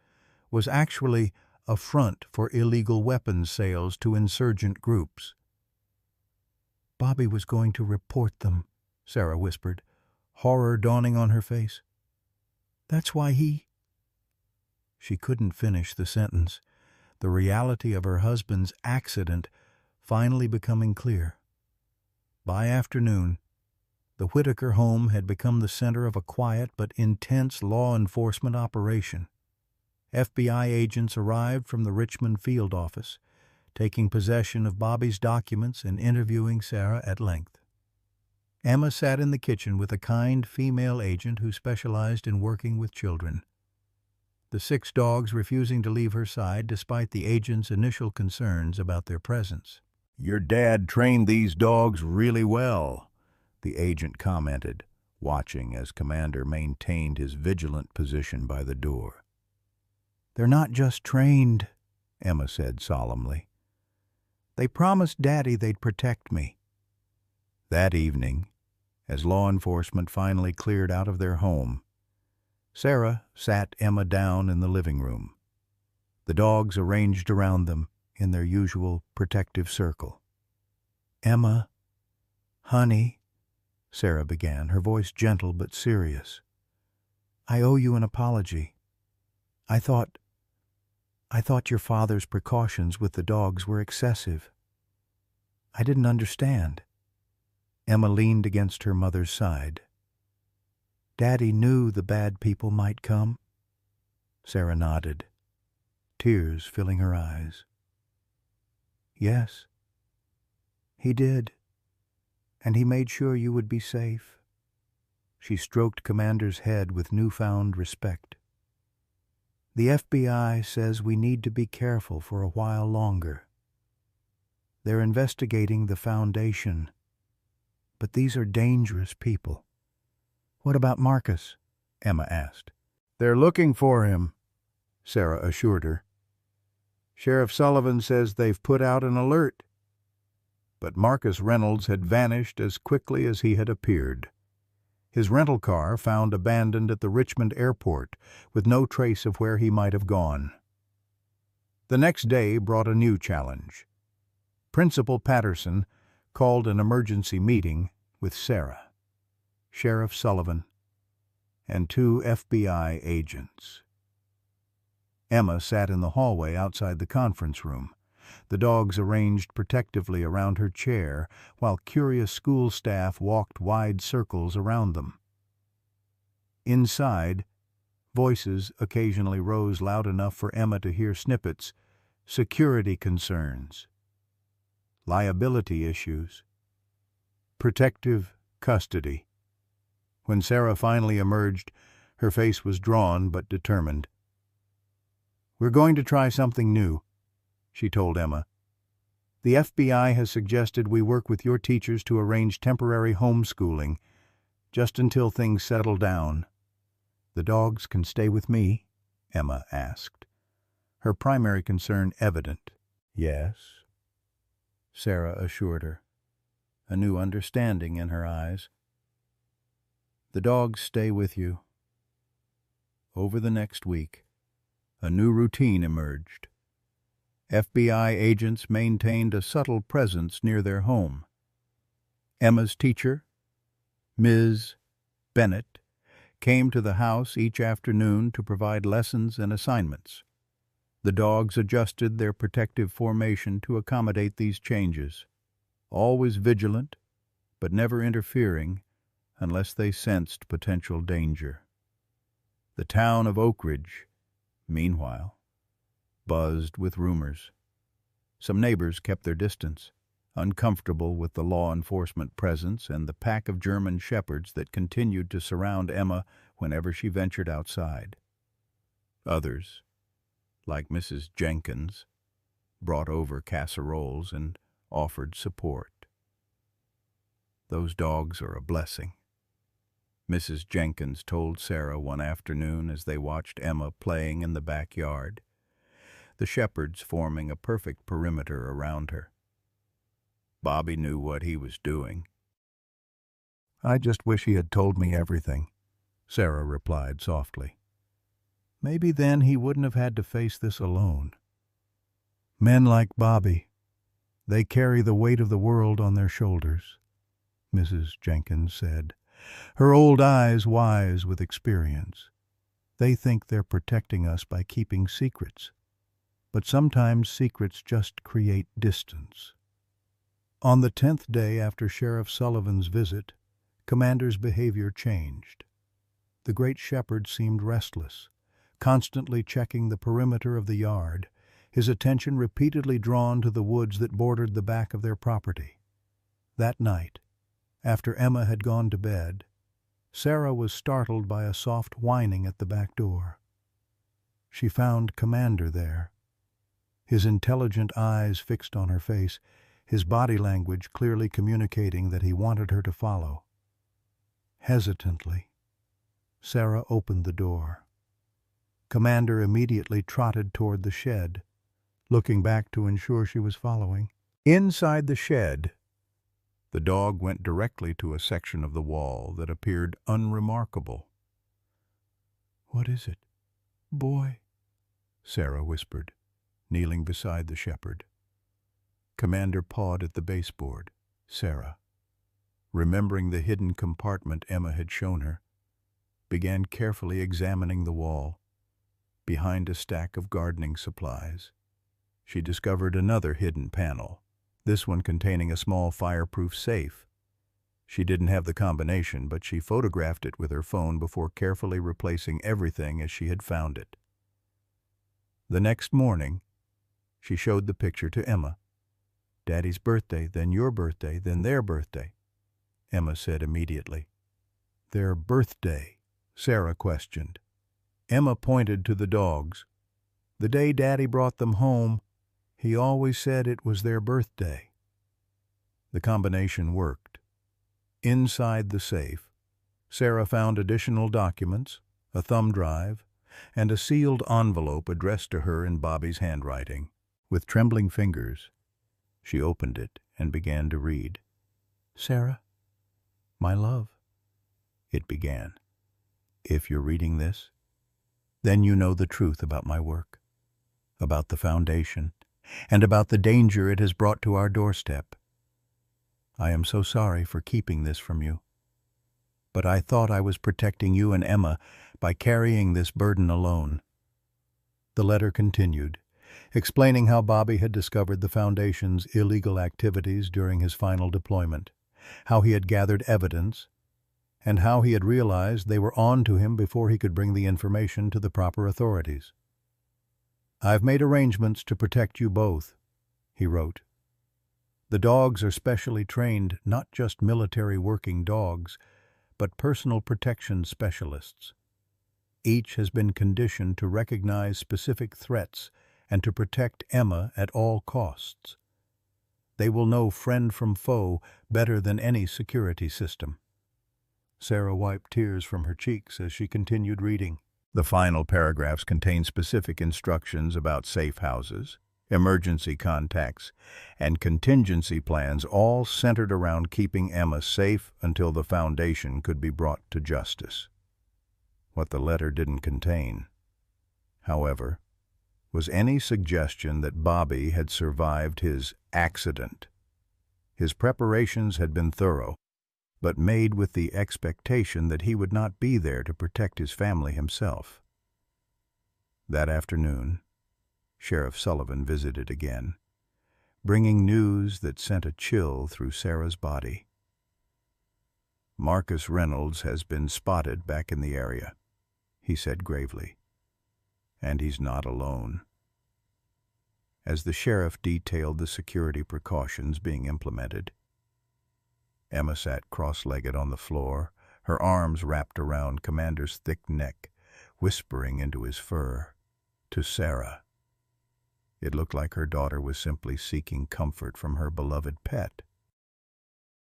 was actually a front for illegal weapons sales to insurgent groups. "Bobby was going to report them," Sarah whispered, horror dawning on her face. "That's why he—" She couldn't finish the sentence, the reality of her husband's accident finally becoming clear. By afternoon, the Whitaker home had become the center of a quiet but intense law enforcement operation. FBI agents arrived from the Richmond field office, taking possession of Bobby's documents and interviewing Sarah at length. Emma sat in the kitchen with a kind female agent who specialized in working with children, the 6 dogs refusing to leave her side despite the agent's initial concerns about their presence. "Your dad trained these dogs really well," the agent commented, watching as Commander maintained his vigilant position by the door. "They're not just trained," Emma said solemnly. "They promised Daddy they'd protect me." That evening, as law enforcement finally cleared out of their home, Sarah sat Emma down in the living room, the dogs arranged around them in their usual protective circle. "Emma, honey," Sarah began, her voice gentle but serious, "I owe you an apology. I thought your father's precautions with the dogs were excessive. I didn't understand." Emma leaned against her mother's side. "Daddy knew the bad people might come?" Sarah nodded, tears filling her eyes. "Yes, he did, and he made sure you would be safe." She stroked Commander's head with newfound respect. "The FBI says we need to be careful for a while longer. They're investigating the Foundation, but these are dangerous people." "What about Marcus?" Emma asked. "They're looking for him," Sarah assured her. "Sheriff Sullivan says they've put out an alert." But Marcus Reynolds had vanished as quickly as he had appeared. His rental car found abandoned at the Richmond airport, with no trace of where he might have gone. The next day brought a new challenge. Principal Patterson called an emergency meeting with Sarah, Sheriff Sullivan, and 2 FBI agents. Emma sat in the hallway outside the conference room, the dogs arranged protectively around her chair, while curious school staff walked wide circles around them. Inside, voices occasionally rose loud enough for Emma to hear snippets: security concerns, liability issues, protective custody. When Sarah finally emerged, her face was drawn but determined. "We're going to try something new," she told Emma. "The FBI has suggested we work with your teachers to arrange temporary homeschooling, just until things settle down." "The dogs can stay with me?" Emma asked. her primary concern evident. "Yes," Sarah assured her, a new understanding in her eyes. "The dogs stay with you." Over the next week, a new routine emerged. FBI agents maintained a subtle presence near their home. Emma's teacher, Ms. Bennett, came to the house each afternoon to provide lessons and assignments. The dogs adjusted their protective formation to accommodate these changes, always vigilant, but never interfering unless they sensed potential danger. The town of Oak Ridge, meanwhile, buzzed with rumors. Some neighbors kept their distance, uncomfortable with the law enforcement presence and the pack of German shepherds that continued to surround Emma whenever she ventured outside. Others, like Mrs. Jenkins, brought over casseroles and offered support. "Those dogs are a blessing," Mrs. Jenkins told Sarah one afternoon as they watched Emma playing in the backyard, the shepherds forming a perfect perimeter around her. Bobby knew what he was doing. "I just wish he had told me everything," Sarah replied softly. "Maybe then he wouldn't have had to face this alone. Men like Bobby, they carry the weight of the world on their shoulders," Mrs. Jenkins said, her old eyes wise with experience. "They think they're protecting us by keeping secrets, but sometimes secrets just create distance." On the 10th day after Sheriff Sullivan's visit, Commander's behavior changed. The great shepherd seemed restless, constantly checking the perimeter of the yard, his attention repeatedly drawn to the woods that bordered the back of their property. That night, after Emma had gone to bed, Sarah was startled by a soft whining at the back door. She found Commander there, his intelligent eyes fixed on her face, his body language clearly communicating that he wanted her to follow. Hesitantly, Sarah opened the door. Commander immediately trotted toward the shed, looking back to ensure she was following. Inside the shed, the dog went directly to a section of the wall that appeared unremarkable. "What is it, boy?" Sarah whispered, kneeling beside the shepherd. Commander pawed at the baseboard. Sarah, remembering the hidden compartment Emma had shown her, began carefully examining the wall. Behind a stack of gardening supplies, she discovered another hidden panel, this one containing a small fireproof safe. She didn't have the combination, but she photographed it with her phone before carefully replacing everything as she had found it. The next morning, she showed the picture to Emma. "Daddy's birthday, then your birthday, then their birthday," Emma said immediately. "Their birthday?" Sarah questioned. Emma pointed to the dogs. "The day Daddy brought them home, he always said it was their birthday." The combination worked. Inside the safe, Sarah found additional documents, a thumb drive, and a sealed envelope addressed to her in Bobby's handwriting. With trembling fingers, she opened it and began to read. "Sarah, my love," it began. "If you're reading this, then you know the truth about my work, about the foundation, and about the danger it has brought to our doorstep. I am so sorry for keeping this from you, but I thought I was protecting you and Emma by carrying this burden alone." The letter continued, explaining how Bobby had discovered the Foundation's illegal activities during his final deployment, how he had gathered evidence, and how he had realized they were on to him before he could bring the information to the proper authorities. "I've made arrangements to protect you both," he wrote. "The dogs are specially trained, not just military working dogs, but personal protection specialists. Each has been conditioned to recognize specific threats and to protect Emma at all costs. They will know friend from foe better than any security system." Sarah wiped tears from her cheeks as she continued reading. The final paragraphs contain specific instructions about safe houses, emergency contacts, and contingency plans, all centered around keeping Emma safe until the Foundation could be brought to justice. What the letter didn't contain, however, was any suggestion that Bobby had survived his accident. His preparations had been thorough, but made with the expectation that he would not be there to protect his family himself. That afternoon, Sheriff Sullivan visited again, bringing news that sent a chill through Sarah's body. "Marcus Reynolds has been spotted back in the area," he said gravely. "And he's not alone." As the sheriff detailed the security precautions being implemented, Emma sat cross-legged on the floor, her arms wrapped around Commander's thick neck, whispering into his fur. To Sarah, it looked like her daughter was simply seeking comfort from her beloved pet.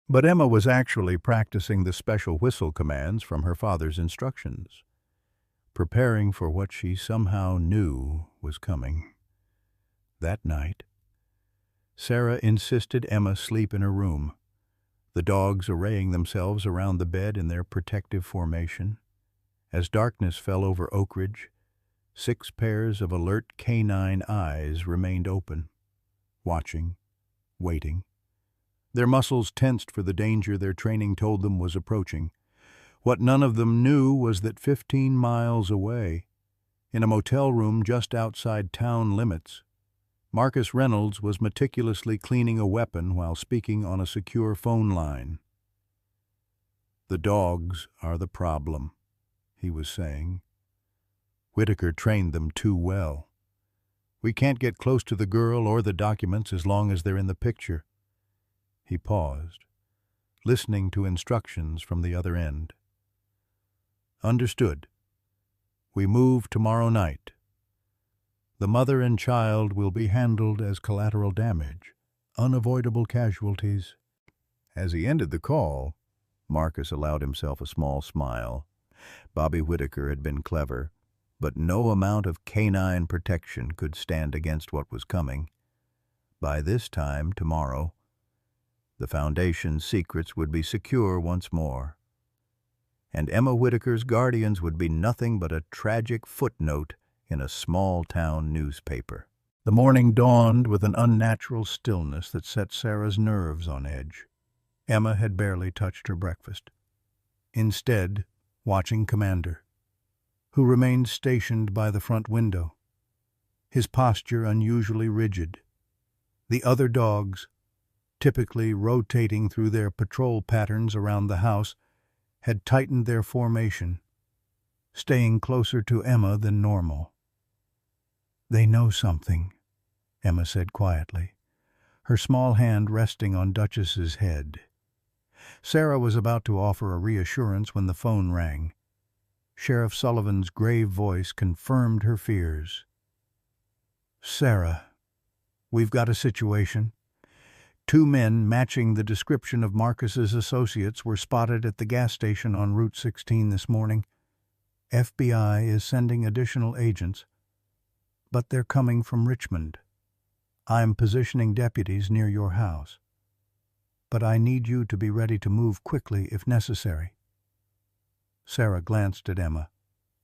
But Emma was actually practicing the special whistle commands from her father's instructions, preparing for what she somehow knew was coming. That night, Sarah insisted Emma sleep in her room, the dogs arraying themselves around the bed in their protective formation. As darkness fell over Oak Ridge, 6 pairs of alert canine eyes remained open, watching, waiting. Their muscles tensed for the danger their training told them was approaching. What none of them knew was that 15 miles away, in a motel room just outside town limits, Marcus Reynolds was meticulously cleaning a weapon while speaking on a secure phone line. "The dogs are the problem," he was saying. "Whitaker trained them too well. We can't get close to the girl or the documents as long as they're in the picture." He paused, listening to instructions from the other end. "Understood. We move tomorrow night. The mother and child will be handled as collateral damage, unavoidable casualties." As he ended the call, Marcus allowed himself a small smile. Bobby Whitaker had been clever, but no amount of canine protection could stand against what was coming. By this time tomorrow, the Foundation's secrets would be secure once more, and Emma Whitaker's guardians would be nothing but a tragic footnote in a small-town newspaper. The morning dawned with an unnatural stillness that set Sarah's nerves on edge. Emma had barely touched her breakfast, instead watching Commander, who remained stationed by the front window, his posture unusually rigid. The other dogs, typically rotating through their patrol patterns around the house, had tightened their formation, staying closer to Emma than normal. "They know something," Emma said quietly, her small hand resting on Duchess's head. Sarah was about to offer a reassurance when the phone rang. Sheriff Sullivan's grave voice confirmed her fears. "Sarah, we've got a situation. 2 men matching the description of Marcus's associates were spotted at the gas station on Route 16 this morning. FBI is sending additional agents, but they're coming from Richmond. I'm positioning deputies near your house, but I need you to be ready to move quickly if necessary." Sarah glanced at Emma,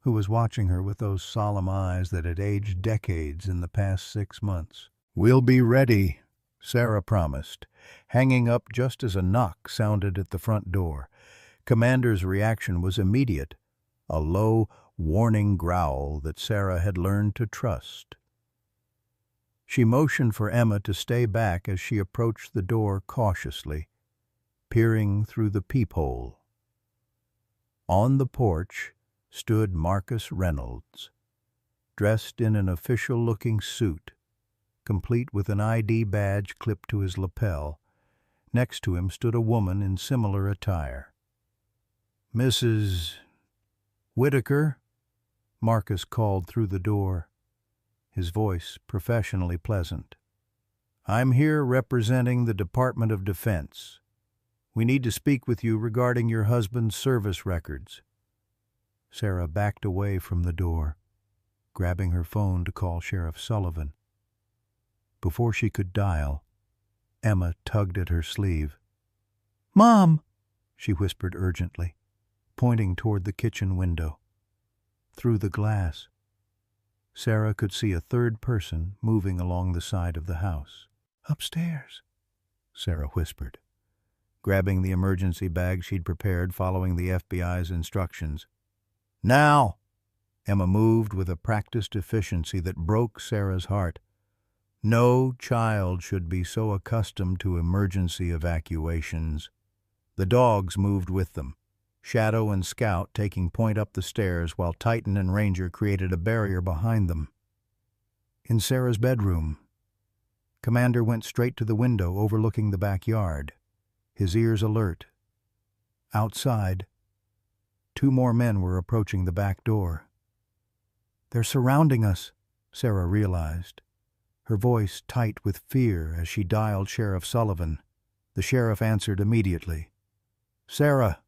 who was watching her with those solemn eyes that had aged decades in the past 6 months. "We'll be ready," Sarah promised, hanging up just as a knock sounded at the front door. Commander's reaction was immediate, a low, warning growl that Sarah had learned to trust. She motioned for Emma to stay back as she approached the door cautiously, peering through the peephole. On the porch stood Marcus Reynolds, dressed in an official-looking suit, complete with an ID badge clipped to his lapel. Next to him stood a woman in similar attire. "Mrs. Whitaker?" Marcus called through the door, his voice professionally pleasant. "I'm here representing the Department of Defense. We need to speak with you regarding your husband's service records." Sarah backed away from the door, grabbing her phone to call Sheriff Sullivan. Before she could dial, Emma tugged at her sleeve. "Mom!" she whispered urgently, pointing toward the kitchen window. Through the glass, Sarah could see a third person moving along the side of the house. "Upstairs," Sarah whispered, grabbing the emergency bag she'd prepared following the FBI's instructions. "Now!" Emma moved with a practiced efficiency that broke Sarah's heart. No child should be so accustomed to emergency evacuations. The dogs moved with them, Shadow and Scout taking point up the stairs while Titan and Ranger created a barrier behind them. In Sarah's bedroom, Commander went straight to the window overlooking the backyard, his ears alert. Outside, 2 more men were approaching the back door. "They're surrounding us," Sarah realized, her voice tight with fear as she dialed Sheriff Sullivan. The sheriff answered immediately. "Sarah,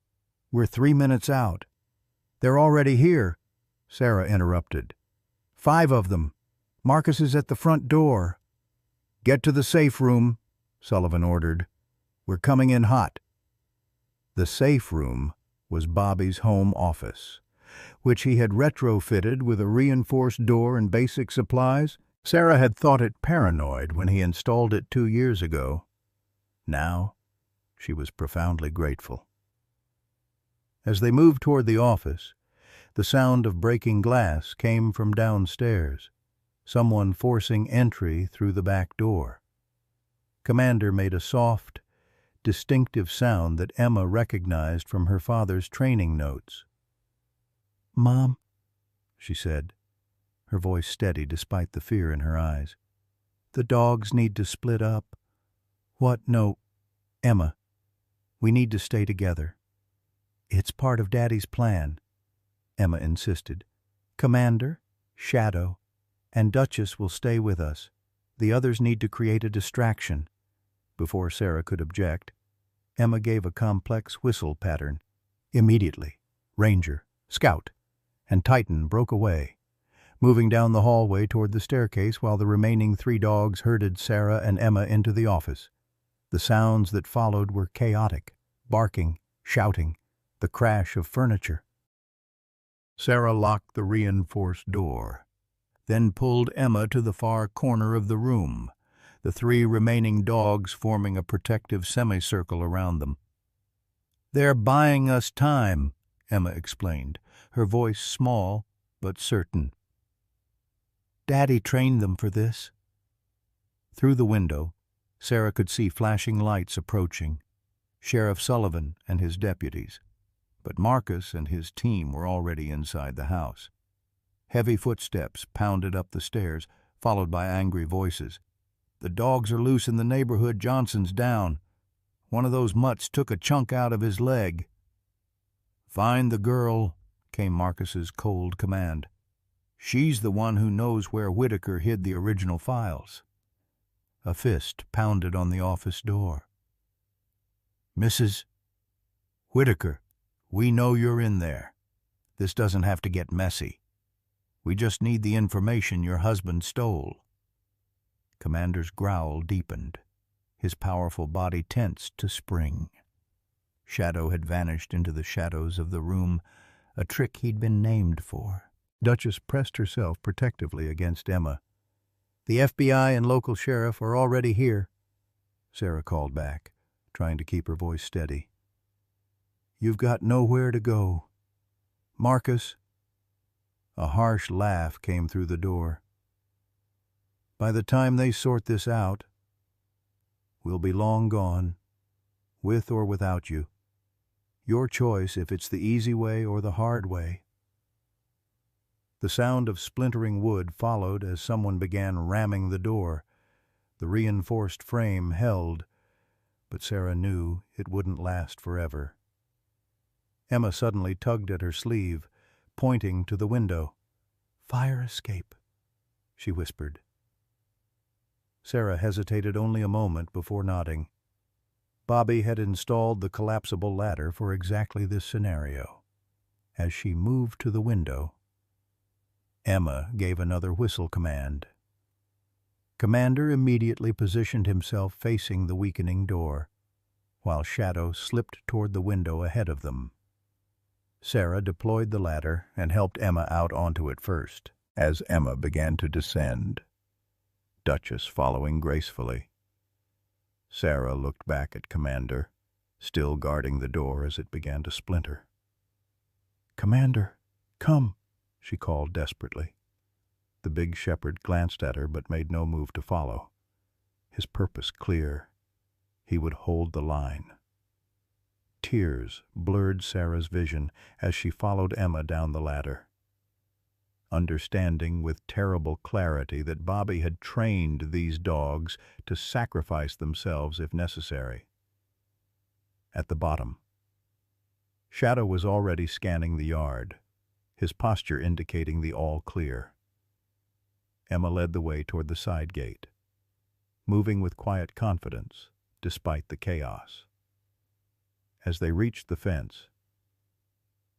we're 3 minutes out." "They're already here," Sarah interrupted. "5 of them. Marcus is at the front door." "Get to the safe room," Sullivan ordered. "We're coming in hot." The safe room was Bobby's home office, which he had retrofitted with a reinforced door and basic supplies. Sarah had thought it paranoid when he installed it 2 years ago. Now, she was profoundly grateful. As they moved toward the office, the sound of breaking glass came from downstairs, someone forcing entry through the back door. Commander made a soft, distinctive sound that Emma recognized from her father's training notes. "Mom," she said, her voice steady despite the fear in her eyes. "The dogs need to split up." "What? No, Emma, we need to stay together." "It's part of Daddy's plan," Emma insisted. "Commander, Shadow, and Duchess will stay with us. The others need to create a distraction." Before Sarah could object, Emma gave a complex whistle pattern. Immediately, Ranger, Scout, and Titan broke away, moving down the hallway toward the staircase while the remaining 3 dogs herded Sarah and Emma into the office. The sounds that followed were chaotic, barking, shouting, the crash of furniture. Sarah locked the reinforced door, then pulled Emma to the far corner of the room, the 3 remaining dogs forming a protective semicircle around them. "They're buying us time," Emma explained, her voice small but certain. "Daddy trained them for this." Through the window, Sarah could see flashing lights approaching, Sheriff Sullivan and his deputies. But Marcus and his team were already inside the house. Heavy footsteps pounded up the stairs, followed by angry voices. "The dogs are loose in the neighborhood. Johnson's down. One of those mutts took a chunk out of his leg." "Find the girl," came Marcus's cold command. "She's the one who knows where Whitaker hid the original files." A fist pounded on the office door. "Mrs. Whitaker, we know you're in there. This doesn't have to get messy. We just need the information your husband stole." Commander's growl deepened, his powerful body tensed to spring. Shadow had vanished into the shadows of the room, a trick he'd been named for. Duchess pressed herself protectively against Emma. "The FBI and local sheriff are already here," Sarah called back, trying to keep her voice steady. "You've got nowhere to go. Marcus." A harsh laugh came through the door. "By the time they sort this out, we'll be long gone, with or without you. Your choice if it's the easy way or the hard way." The sound of splintering wood followed as someone began ramming the door. The reinforced frame held, but Sarah knew it wouldn't last forever. Emma suddenly tugged at her sleeve, pointing to the window. "Fire escape," she whispered. Sarah hesitated only a moment before nodding. Bobby had installed the collapsible ladder for exactly this scenario, As she moved to the window, Emma gave another whistle command. Commander immediately positioned himself facing the weakening door, while Shadow slipped toward the window ahead of them. Sarah deployed the ladder and helped Emma out onto it first. As Emma began to descend, Duchess following gracefully, Sarah looked back at Commander, still guarding the door as it began to splinter. "Commander, come," she called desperately. The big shepherd glanced at her but made no move to follow. His purpose clear. He would hold the line. Tears blurred Sarah's vision as she followed Emma down the ladder, understanding with terrible clarity that Bobby had trained these dogs to sacrifice themselves if necessary. At the bottom, Shadow was already scanning the yard, his posture indicating the all clear. Emma led the way toward the side gate, moving with quiet confidence despite the chaos. As they reached the fence,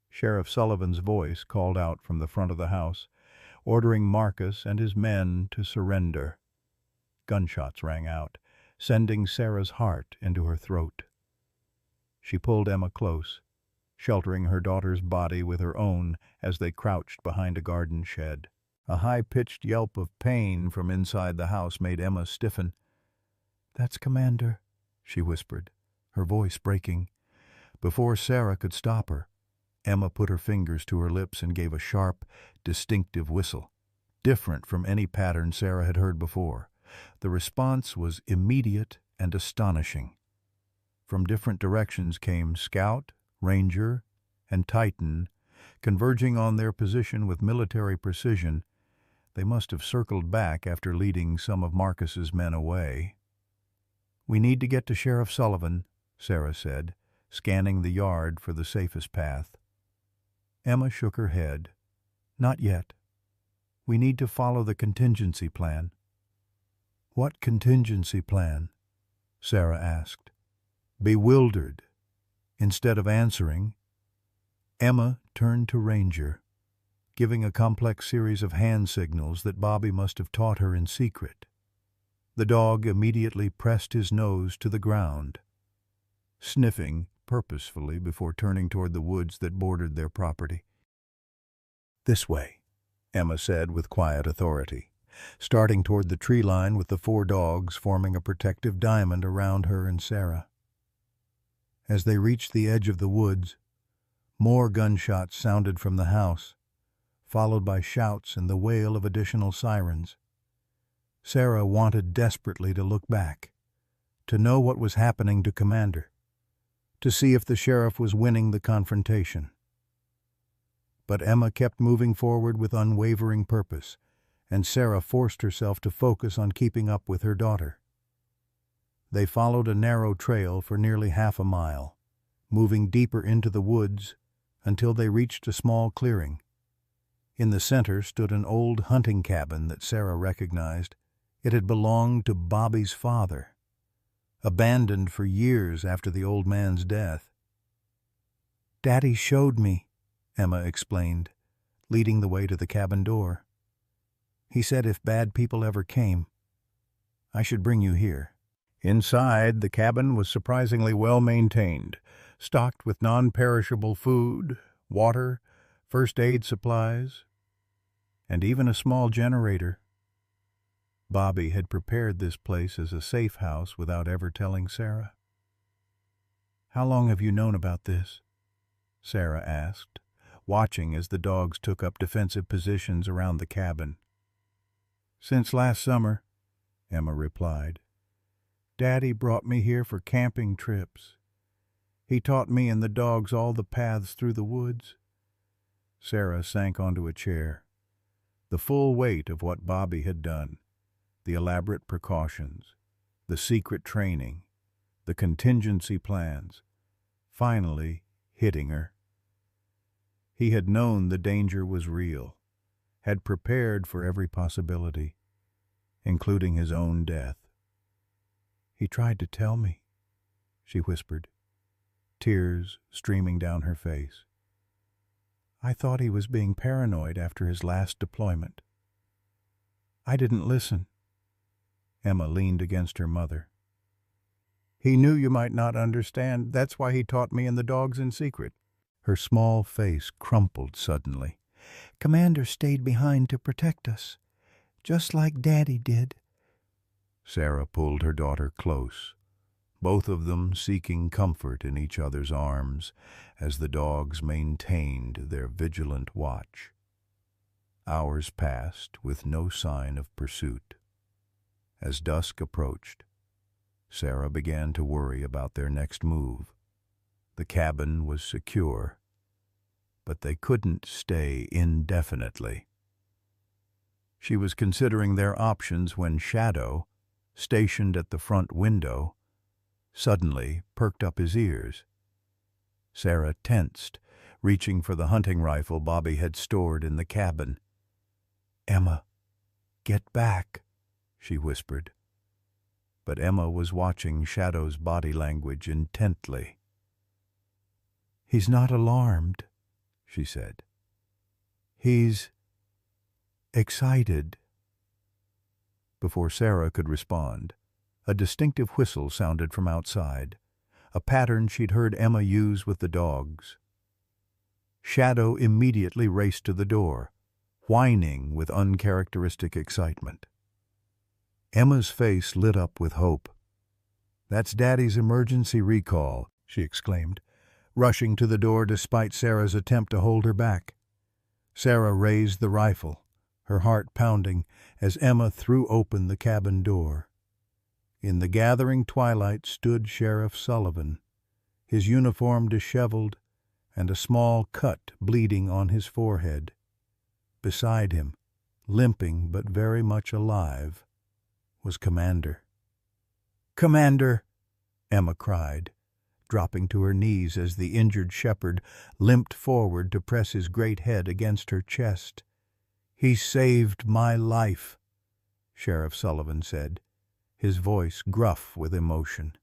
Sheriff Sullivan's voice called out from the front of the house, ordering Marcus and his men to surrender. Gunshots rang out, sending Sarah's heart into her throat. She pulled Emma close, sheltering her daughter's body with her own as they crouched behind a garden shed. A high-pitched yelp of pain from inside the house made Emma stiffen. "That's Commander," she whispered, her voice breaking. Before Sarah could stop her, Emma put her fingers to her lips and gave a sharp, distinctive whistle, different from any pattern Sarah had heard before. The response was immediate and astonishing. From different directions came Scout, Ranger, and Titan, converging on their position with military precision. They must have circled back after leading some of Marcus's men away. "We need to get to Sheriff Sullivan," Sarah said, scanning the yard for the safest path. Emma shook her head. "Not yet. We need to follow the contingency plan." "What contingency plan?" Sarah asked. Bewildered, instead of answering, Emma turned to Ranger, giving a complex series of hand signals that Bobby must have taught her in secret. The dog immediately pressed his nose to the ground, sniffing purposefully before turning toward the woods that bordered their property. "This way," Emma said with quiet authority, starting toward the tree line with the 4 dogs forming a protective diamond around her and Sarah. As they reached the edge of the woods, more gunshots sounded from the house, followed by shouts and the wail of additional sirens. Sarah wanted desperately to look back, to know what was happening to Commander, to see if the sheriff was winning the confrontation. But Emma kept moving forward with unwavering purpose, and Sarah forced herself to focus on keeping up with her daughter. They followed a narrow trail for nearly half a mile, moving deeper into the woods until they reached a small clearing. In the center stood an old hunting cabin that Sarah recognized. It had belonged to Bobby's father, abandoned for years after the old man's death. "Daddy showed me," Emma explained, leading the way to the cabin door. "He said if bad people ever came, I should bring you here." Inside, the cabin was surprisingly well maintained, stocked with non-perishable food, water, first aid supplies, and even a small generator. Bobby had prepared this place as a safe house without ever telling Sarah. "How long have you known about this?" Sarah asked, watching as the dogs took up defensive positions around the cabin. "Since last summer," Emma replied. "Daddy brought me here for camping trips. He taught me and the dogs all the paths through the woods." Sarah sank onto a chair. The full weight of what Bobby had done, the elaborate precautions, the secret training, the contingency plans, finally hitting her. He had known the danger was real, had prepared for every possibility, including his own death. "He tried to tell me," she whispered, tears streaming down her face. I thought he was being paranoid after his last deployment. I didn't listen. Emma leaned against her mother. He knew you might not understand. That's why he taught me and the dogs in secret. Her small face crumpled suddenly. Commander stayed behind to protect us, just like Daddy did. Sarah pulled her daughter close, both of them seeking comfort in each other's arms as the dogs maintained their vigilant watch. Hours passed with no sign of pursuit. As dusk approached, Sarah began to worry about their next move. The cabin was secure, but they couldn't stay indefinitely. She was considering their options when Shadow, stationed at the front window, suddenly perked up his ears. Sarah tensed, reaching for the hunting rifle Bobby had stored in the cabin. "Emma, get back," she whispered. But Emma was watching Shadow's body language intently. "He's not alarmed," she said. "He's excited." Before Sarah could respond, a distinctive whistle sounded from outside, a pattern she'd heard Emma use with the dogs. Shadow immediately raced to the door, whining with uncharacteristic excitement. Emma's face lit up with hope. "That's Daddy's emergency recall," she exclaimed, rushing to the door despite Sarah's attempt to hold her back. Sarah raised the rifle, her heart pounding as Emma threw open the cabin door. In the gathering twilight stood Sheriff Sullivan, his uniform disheveled and a small cut bleeding on his forehead. Beside him, limping but very much alive, was Commander. "Commander!" Emma cried, dropping to her knees as the injured shepherd limped forward to press his great head against her chest. "He saved my life," Sheriff Sullivan said, his voice gruff with emotion.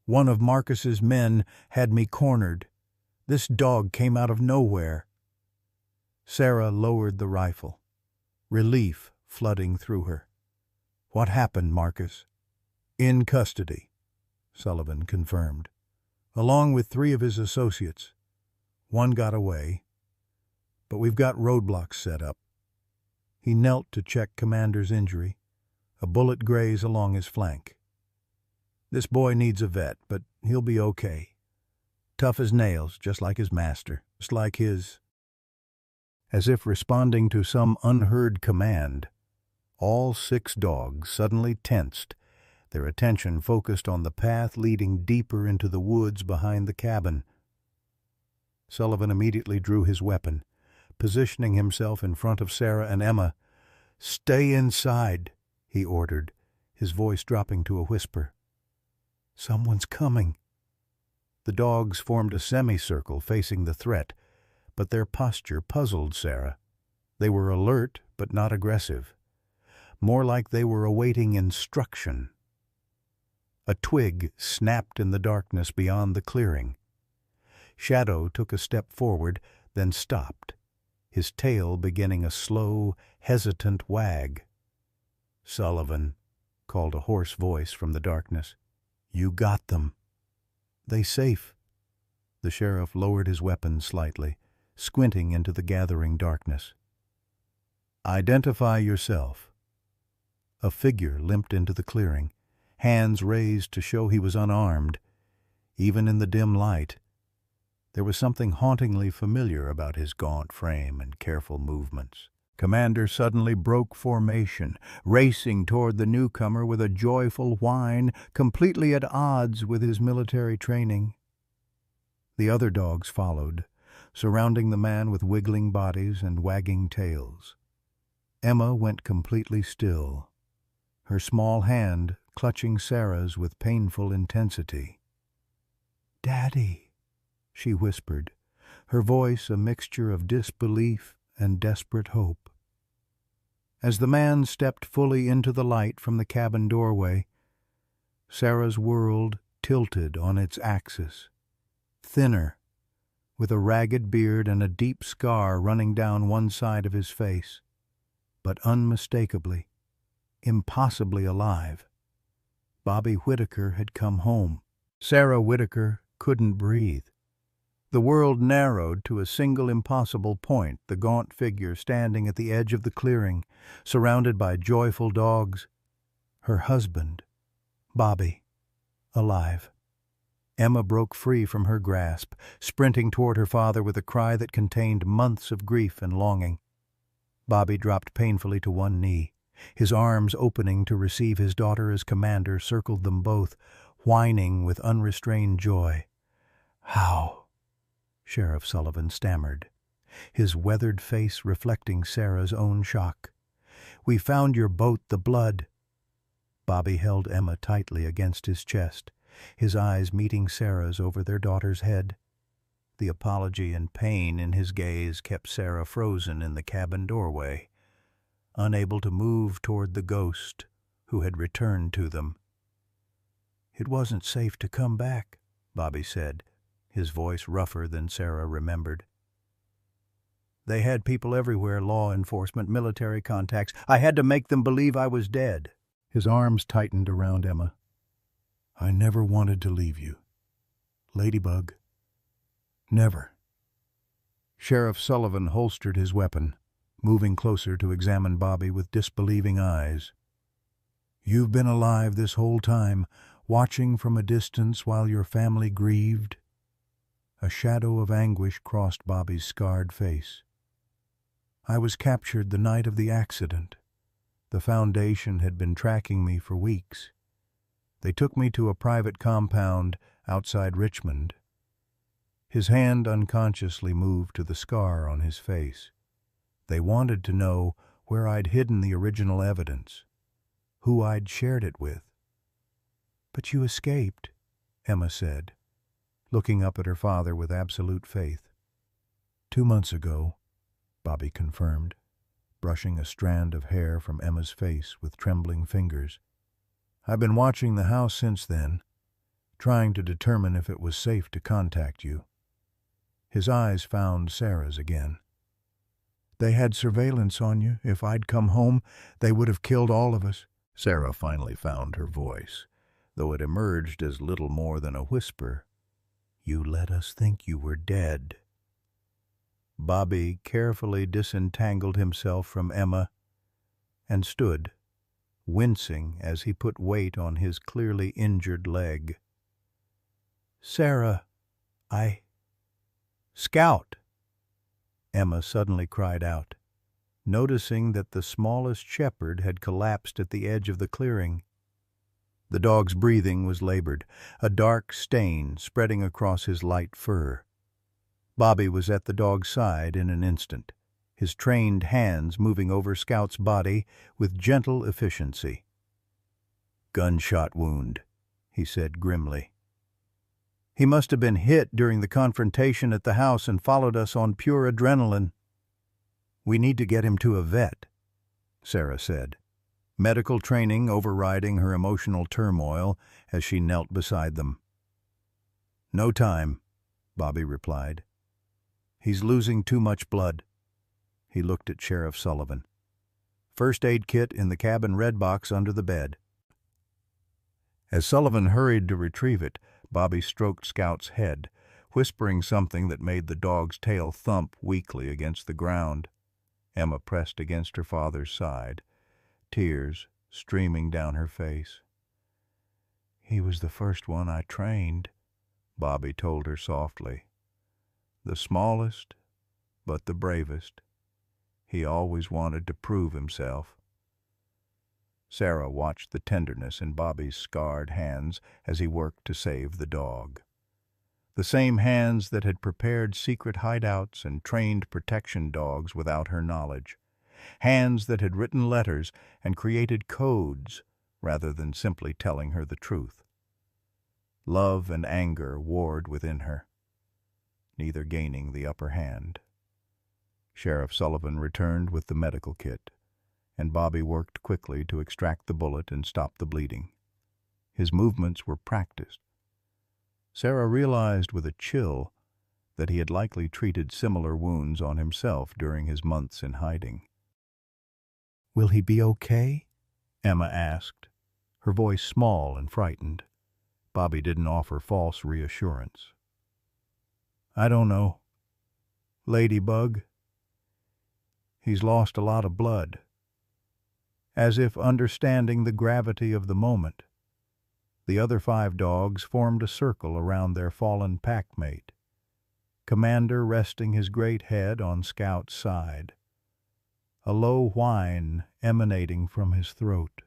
"One of Marcus's men had me cornered. This dog came out of nowhere." Sarah lowered the rifle, relief flooding through her. "What happened, Marcus?" "In custody," Sullivan confirmed, along with 3 of his associates. One got away, but we've got roadblocks set up. He knelt to check Commander's injury, a bullet graze along his flank. "This boy needs a vet, but he'll be okay. Tough as nails, just like his master, just like his—" As if responding to some unheard command, all 6 dogs suddenly tensed, their attention focused on the path leading deeper into the woods behind the cabin. Sullivan immediately drew his weapon, positioning himself in front of Sarah and Emma. "Stay inside," he ordered, his voice dropping to a whisper. "Someone's coming." The dogs formed a semicircle facing the threat, but their posture puzzled Sarah. They were alert but not aggressive, more like they were awaiting instruction. A twig snapped in the darkness beyond the clearing. Shadow took a step forward, then stopped, his tail beginning a slow, hesitant wag. "Sullivan," called a hoarse voice from the darkness. "You got them." "They safe?" The sheriff lowered his weapon slightly, squinting into the gathering darkness. "Identify yourself." A figure limped into the clearing, hands raised to show he was unarmed. Even in the dim light, there was something hauntingly familiar about his gaunt frame and careful movements. Commander suddenly broke formation, racing toward the newcomer with a joyful whine, completely at odds with his military training. The other dogs followed, surrounding the man with wiggling bodies and wagging tails. Emma went completely still, her small hand clutching Sarah's with painful intensity. "Daddy," she whispered, her voice a mixture of disbelief and desperate hope. As the man stepped fully into the light from the cabin doorway, Sarah's world tilted on its axis. Thinner, with a ragged beard and a deep scar running down one side of his face, but unmistakably, impossibly alive. Bobby Whitaker had come home. Sarah Whitaker couldn't breathe. The world narrowed to a single impossible point, the gaunt figure standing at the edge of the clearing, surrounded by joyful dogs. Her husband, Bobby, alive. Emma broke free from her grasp, sprinting toward her father with a cry that contained months of grief and longing. Bobby dropped painfully to one knee. His arms opening to receive his daughter as commander circled them both, whining with unrestrained joy. "How?" Sheriff Sullivan stammered, his weathered face reflecting Sarah's own shock. "We found your boat, the blood." Bobby held Emma tightly against his chest, his eyes meeting Sarah's over their daughter's head. The apology and pain in his gaze kept Sarah frozen in the cabin doorway, unable to move toward the ghost who had returned to them. "It wasn't safe to come back," Bobby said, his voice rougher than Sarah remembered. "They had people everywhere, law enforcement, military contacts. I had to make them believe I was dead." His arms tightened around Emma. "I never wanted to leave you, Ladybug. Never." Sheriff Sullivan holstered his weapon, moving closer to examine Bobby with disbelieving eyes. "You've been alive this whole time, watching from a distance while your family grieved?" A shadow of anguish crossed Bobby's scarred face. "I was captured the night of the accident. The Foundation had been tracking me for weeks. They took me to a private compound outside Richmond." His hand unconsciously moved to the scar on his face. "They wanted to know where I'd hidden the original evidence, who I'd shared it with." "But you escaped," Emma said, looking up at her father with absolute faith. 2 months ago, Bobby confirmed, brushing a strand of hair from Emma's face with trembling fingers. "I've been watching the house since then, trying to determine if it was safe to contact you." His eyes found Sarah's again. "They had surveillance on you. If I'd come home, they would have killed all of us." Sarah finally found her voice, though it emerged as little more than a whisper. "You let us think you were dead." Bobby carefully disentangled himself from Emma and stood, wincing as he put weight on his clearly injured leg. "Sarah, Scout!" Emma suddenly cried out, noticing that the smallest shepherd had collapsed at the edge of the clearing. The dog's breathing was labored, a dark stain spreading across his light fur. Bobby was at the dog's side in an instant, his trained hands moving over Scout's body with gentle efficiency. "Gunshot wound," he said grimly. "He must have been hit during the confrontation at the house and followed us on pure adrenaline." "We need to get him to a vet," Sarah said, medical training overriding her emotional turmoil as she knelt beside them. "No time," Bobby replied. "He's losing too much blood." He looked at Sheriff Sullivan. "First aid kit in the cabin red box under the bed." As Sullivan hurried to retrieve it, Bobby stroked Scout's head, whispering something that made the dog's tail thump weakly against the ground. Emma pressed against her father's side, tears streaming down her face. "He was the first one I trained," Bobby told her softly. "The smallest, but the bravest. He always wanted to prove himself." Sarah watched the tenderness in Bobby's scarred hands as he worked to save the dog. The same hands that had prepared secret hideouts and trained protection dogs without her knowledge. Hands that had written letters and created codes rather than simply telling her the truth. Love and anger warred within her, neither gaining the upper hand. Sheriff Sullivan returned with the medical kit, and Bobby worked quickly to extract the bullet and stop the bleeding. His movements were practiced. Sarah realized with a chill that he had likely treated similar wounds on himself during his months in hiding. "Will he be okay?" Emma asked, her voice small and frightened. Bobby didn't offer false reassurance. "I don't know. Ladybug. He's lost a lot of blood." As if understanding the gravity of the moment, the other 5 dogs formed a circle around their fallen packmate, Commander resting his great head on Scout's side, a low whine emanating from his throat.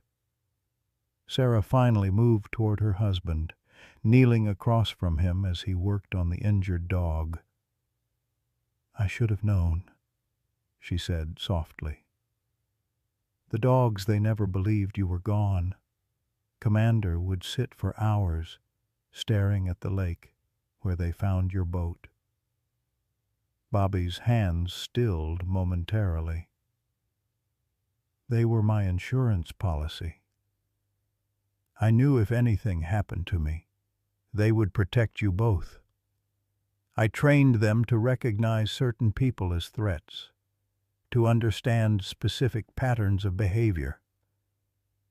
Sarah finally moved toward her husband, kneeling across from him as he worked on the injured dog. "I should have known," she said softly. "The dogs, they never believed you were gone. Commander would sit for hours, staring at the lake where they found your boat." Bobby's hands stilled momentarily. "They were my insurance policy. I knew if anything happened to me, they would protect you both. I trained them to recognize certain people as threats, to understand specific patterns of behavior."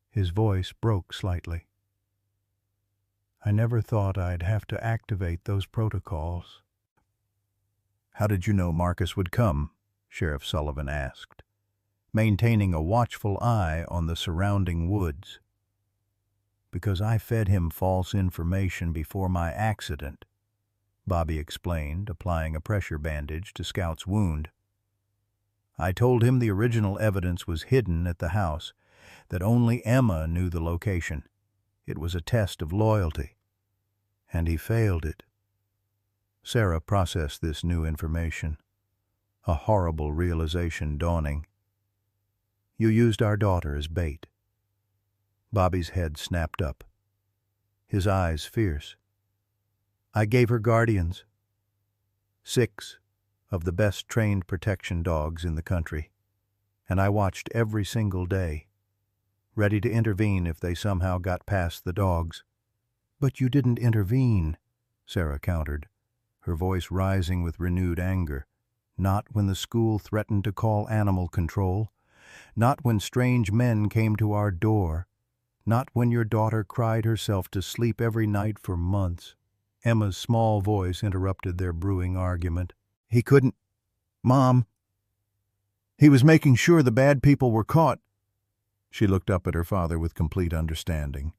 His voice broke slightly. "I never thought I'd have to activate those protocols." "How did you know Marcus would come?" Sheriff Sullivan asked, maintaining a watchful eye on the surrounding woods. "Because I fed him false information before my accident," Bobby explained, applying a pressure bandage to Scout's wound. "I told him the original evidence was hidden at the house, that only Emma knew the location. It was a test of loyalty. And he failed it." Sarah processed this new information, a horrible realization dawning. "You used our daughter as bait." Bobby's head snapped up, his eyes fierce. "I gave her guardians, 6 of the best trained protection dogs in the country, and I watched every single day, ready to intervene if they somehow got past the dogs." "But you didn't intervene," Sarah countered, her voice rising with renewed anger. "Not when the school threatened to call animal control. Not when strange men came to our door. Not when your daughter cried herself to sleep every night for months." Emma's small voice interrupted their brewing argument. "He couldn't. Mom. He was making sure the bad people were caught." She looked up at her father with complete understanding.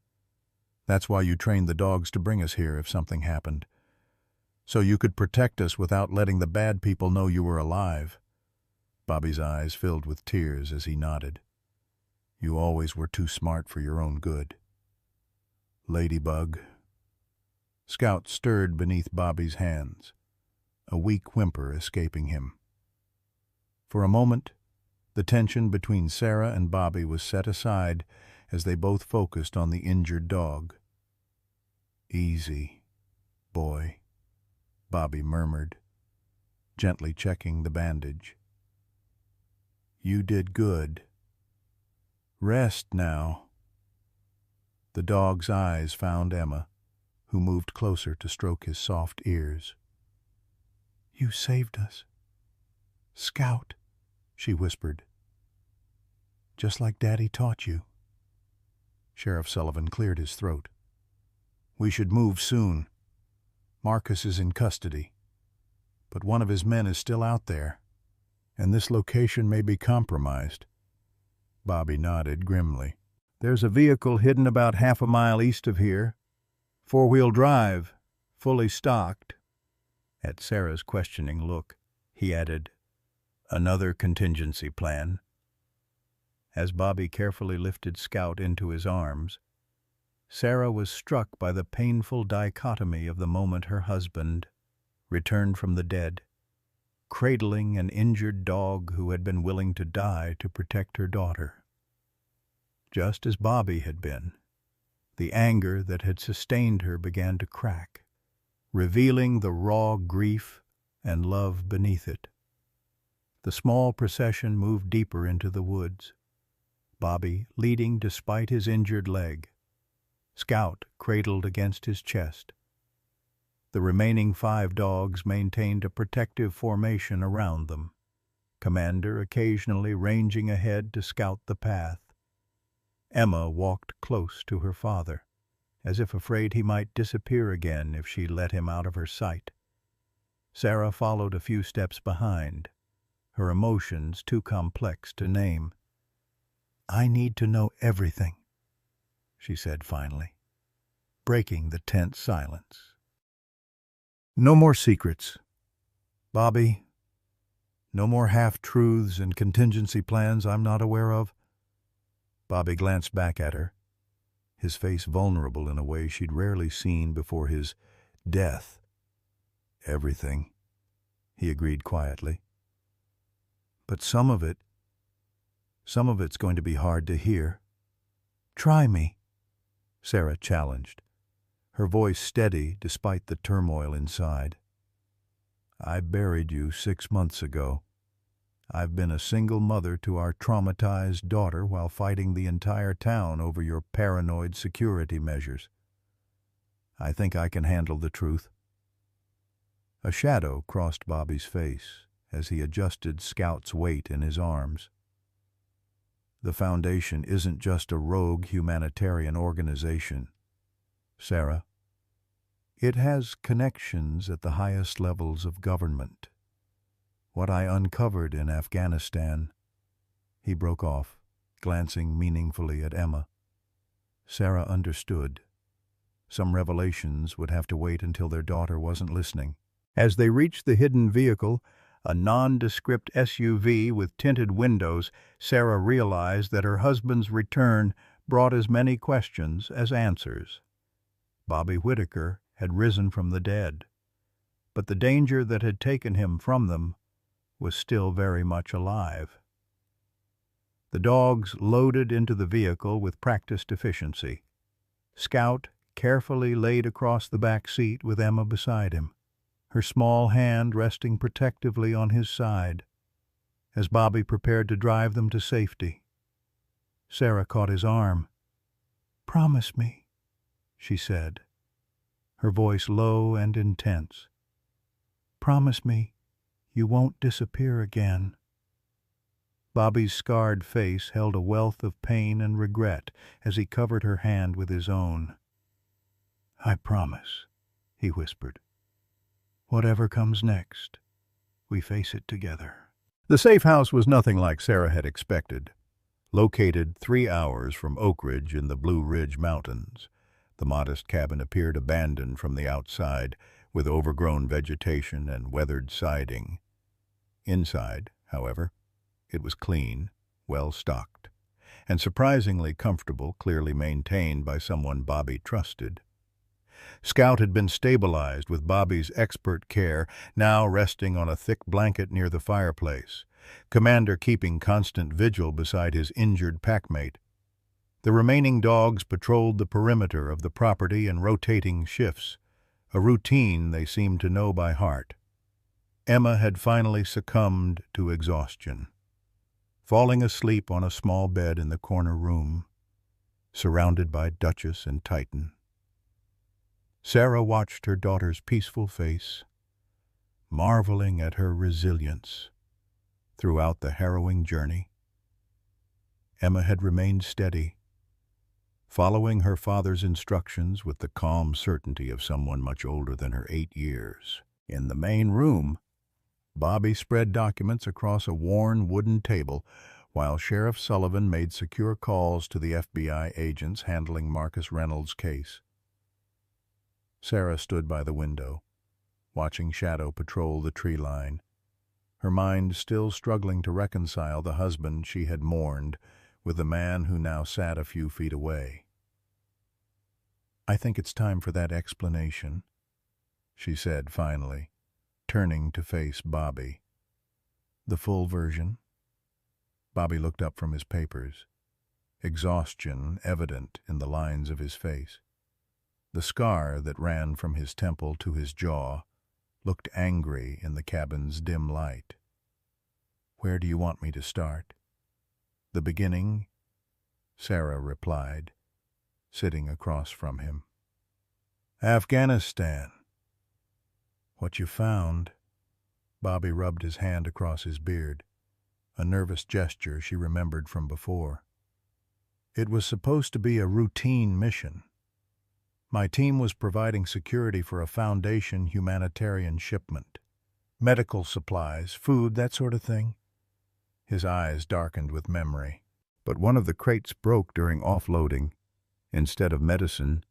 "That's why you trained the dogs to bring us here if something happened. So you could protect us without letting the bad people know you were alive." Bobby's eyes filled with tears as he nodded. "You always were too smart for your own good. Ladybug." Scout stirred beneath Bobby's hands, a weak whimper escaping him. For a moment, the tension between Sarah and Bobby was set aside as they both focused on the injured dog. "Easy, boy," Bobby murmured, gently checking the bandage. "You did good. Rest now." The dog's eyes found Emma, who moved closer to stroke his soft ears. "You saved us. Scout," she whispered. "Just like Daddy taught you." Sheriff Sullivan cleared his throat. "We should move soon. Marcus is in custody, but one of his men is still out there, and this location may be compromised." Bobby nodded grimly. "There's a vehicle hidden about half a mile east of here. 4-wheel drive, fully stocked." At Sarah's questioning look, he added, "Another contingency plan." As Bobby carefully lifted Scout into his arms, Sarah was struck by the painful dichotomy of the moment her husband returned from the dead, cradling an injured dog who had been willing to die to protect her daughter. Just as Bobby had been, the anger that had sustained her began to crack, revealing the raw grief and love beneath it. The small procession moved deeper into the woods, Bobby leading despite his injured leg, Scout cradled against his chest. The remaining 5 dogs maintained a protective formation around them, Commander occasionally ranging ahead to scout the path. Emma walked close to her father, as if afraid he might disappear again if she let him out of her sight. Sarah followed a few steps behind, her emotions too complex to name. "I need to know everything," she said finally, breaking the tense silence. "No more secrets, Bobby. No more half-truths and contingency plans I'm not aware of." Bobby glanced back at her, his face vulnerable in a way she'd rarely seen before his death. "Everything," he agreed quietly. "But some of it's going to be hard to hear." "Try me," Sarah challenged, her voice steady despite the turmoil inside. "I buried you 6 months ago. I've been a single mother to our traumatized daughter while fighting the entire town over your paranoid security measures. I think I can handle the truth." A shadow crossed Bobby's face as he adjusted Scout's weight in his arms. "The Foundation isn't just a rogue humanitarian organization, Sarah. It has connections at the highest levels of government. What I uncovered in Afghanistan—" He broke off, glancing meaningfully at Emma. Sarah understood. Some revelations would have to wait until their daughter wasn't listening. As they reached the hidden vehicle, a nondescript SUV with tinted windows, Sarah realized that her husband's return brought as many questions as answers. Bobby Whitaker had risen from the dead, but the danger that had taken him from them was still very much alive. The dogs loaded into the vehicle with practiced efficiency. Scout carefully laid across the back seat with Emma beside him, her small hand resting protectively on his side, as Bobby prepared to drive them to safety. Sarah caught his arm. "Promise me," she said, her voice low and intense. "Promise me you won't disappear again." Bobby's scarred face held a wealth of pain and regret as he covered her hand with his own. "I promise," he whispered. "Whatever comes next, we face it together." The safe house was nothing like Sarah had expected. Located 3 hours from Oak Ridge in the Blue Ridge Mountains, the modest cabin appeared abandoned from the outside, with overgrown vegetation and weathered siding. Inside, however, it was clean, well-stocked, and surprisingly comfortable, clearly maintained by someone Bobby trusted. Scout had been stabilized with Bobby's expert care, now resting on a thick blanket near the fireplace, Commander keeping constant vigil beside his injured packmate. The remaining dogs patrolled the perimeter of the property in rotating shifts, a routine they seemed to know by heart. Emma had finally succumbed to exhaustion, falling asleep on a small bed in the corner room, surrounded by Duchess and Titan. Sarah watched her daughter's peaceful face, marveling at her resilience throughout the harrowing journey. Emma had remained steady, following her father's instructions with the calm certainty of someone much older than her 8 years. In the main room, Bobby spread documents across a worn wooden table, while Sheriff Sullivan made secure calls to the FBI agents handling Marcus Reynolds' case. Sarah stood by the window, watching Shadow patrol the tree line, her mind still struggling to reconcile the husband she had mourned with the man who now sat a few feet away. "I think it's time for that explanation," she said finally, turning to face Bobby. "The full version?" Bobby looked up from his papers, exhaustion evident in the lines of his face. The scar that ran from his temple to his jaw looked angry in the cabin's dim light. "Where do you want me to start?" "The beginning," Sarah replied, sitting across from him. "Afghanistan. What you found? Bobby rubbed his hand across his beard, a nervous gesture she remembered from before. It was supposed to be a routine mission. My team was providing security for a Foundation humanitarian shipment. Medical supplies, food, that sort of thing. His eyes darkened with memory. But one of the crates broke during offloading. Instead of medicine,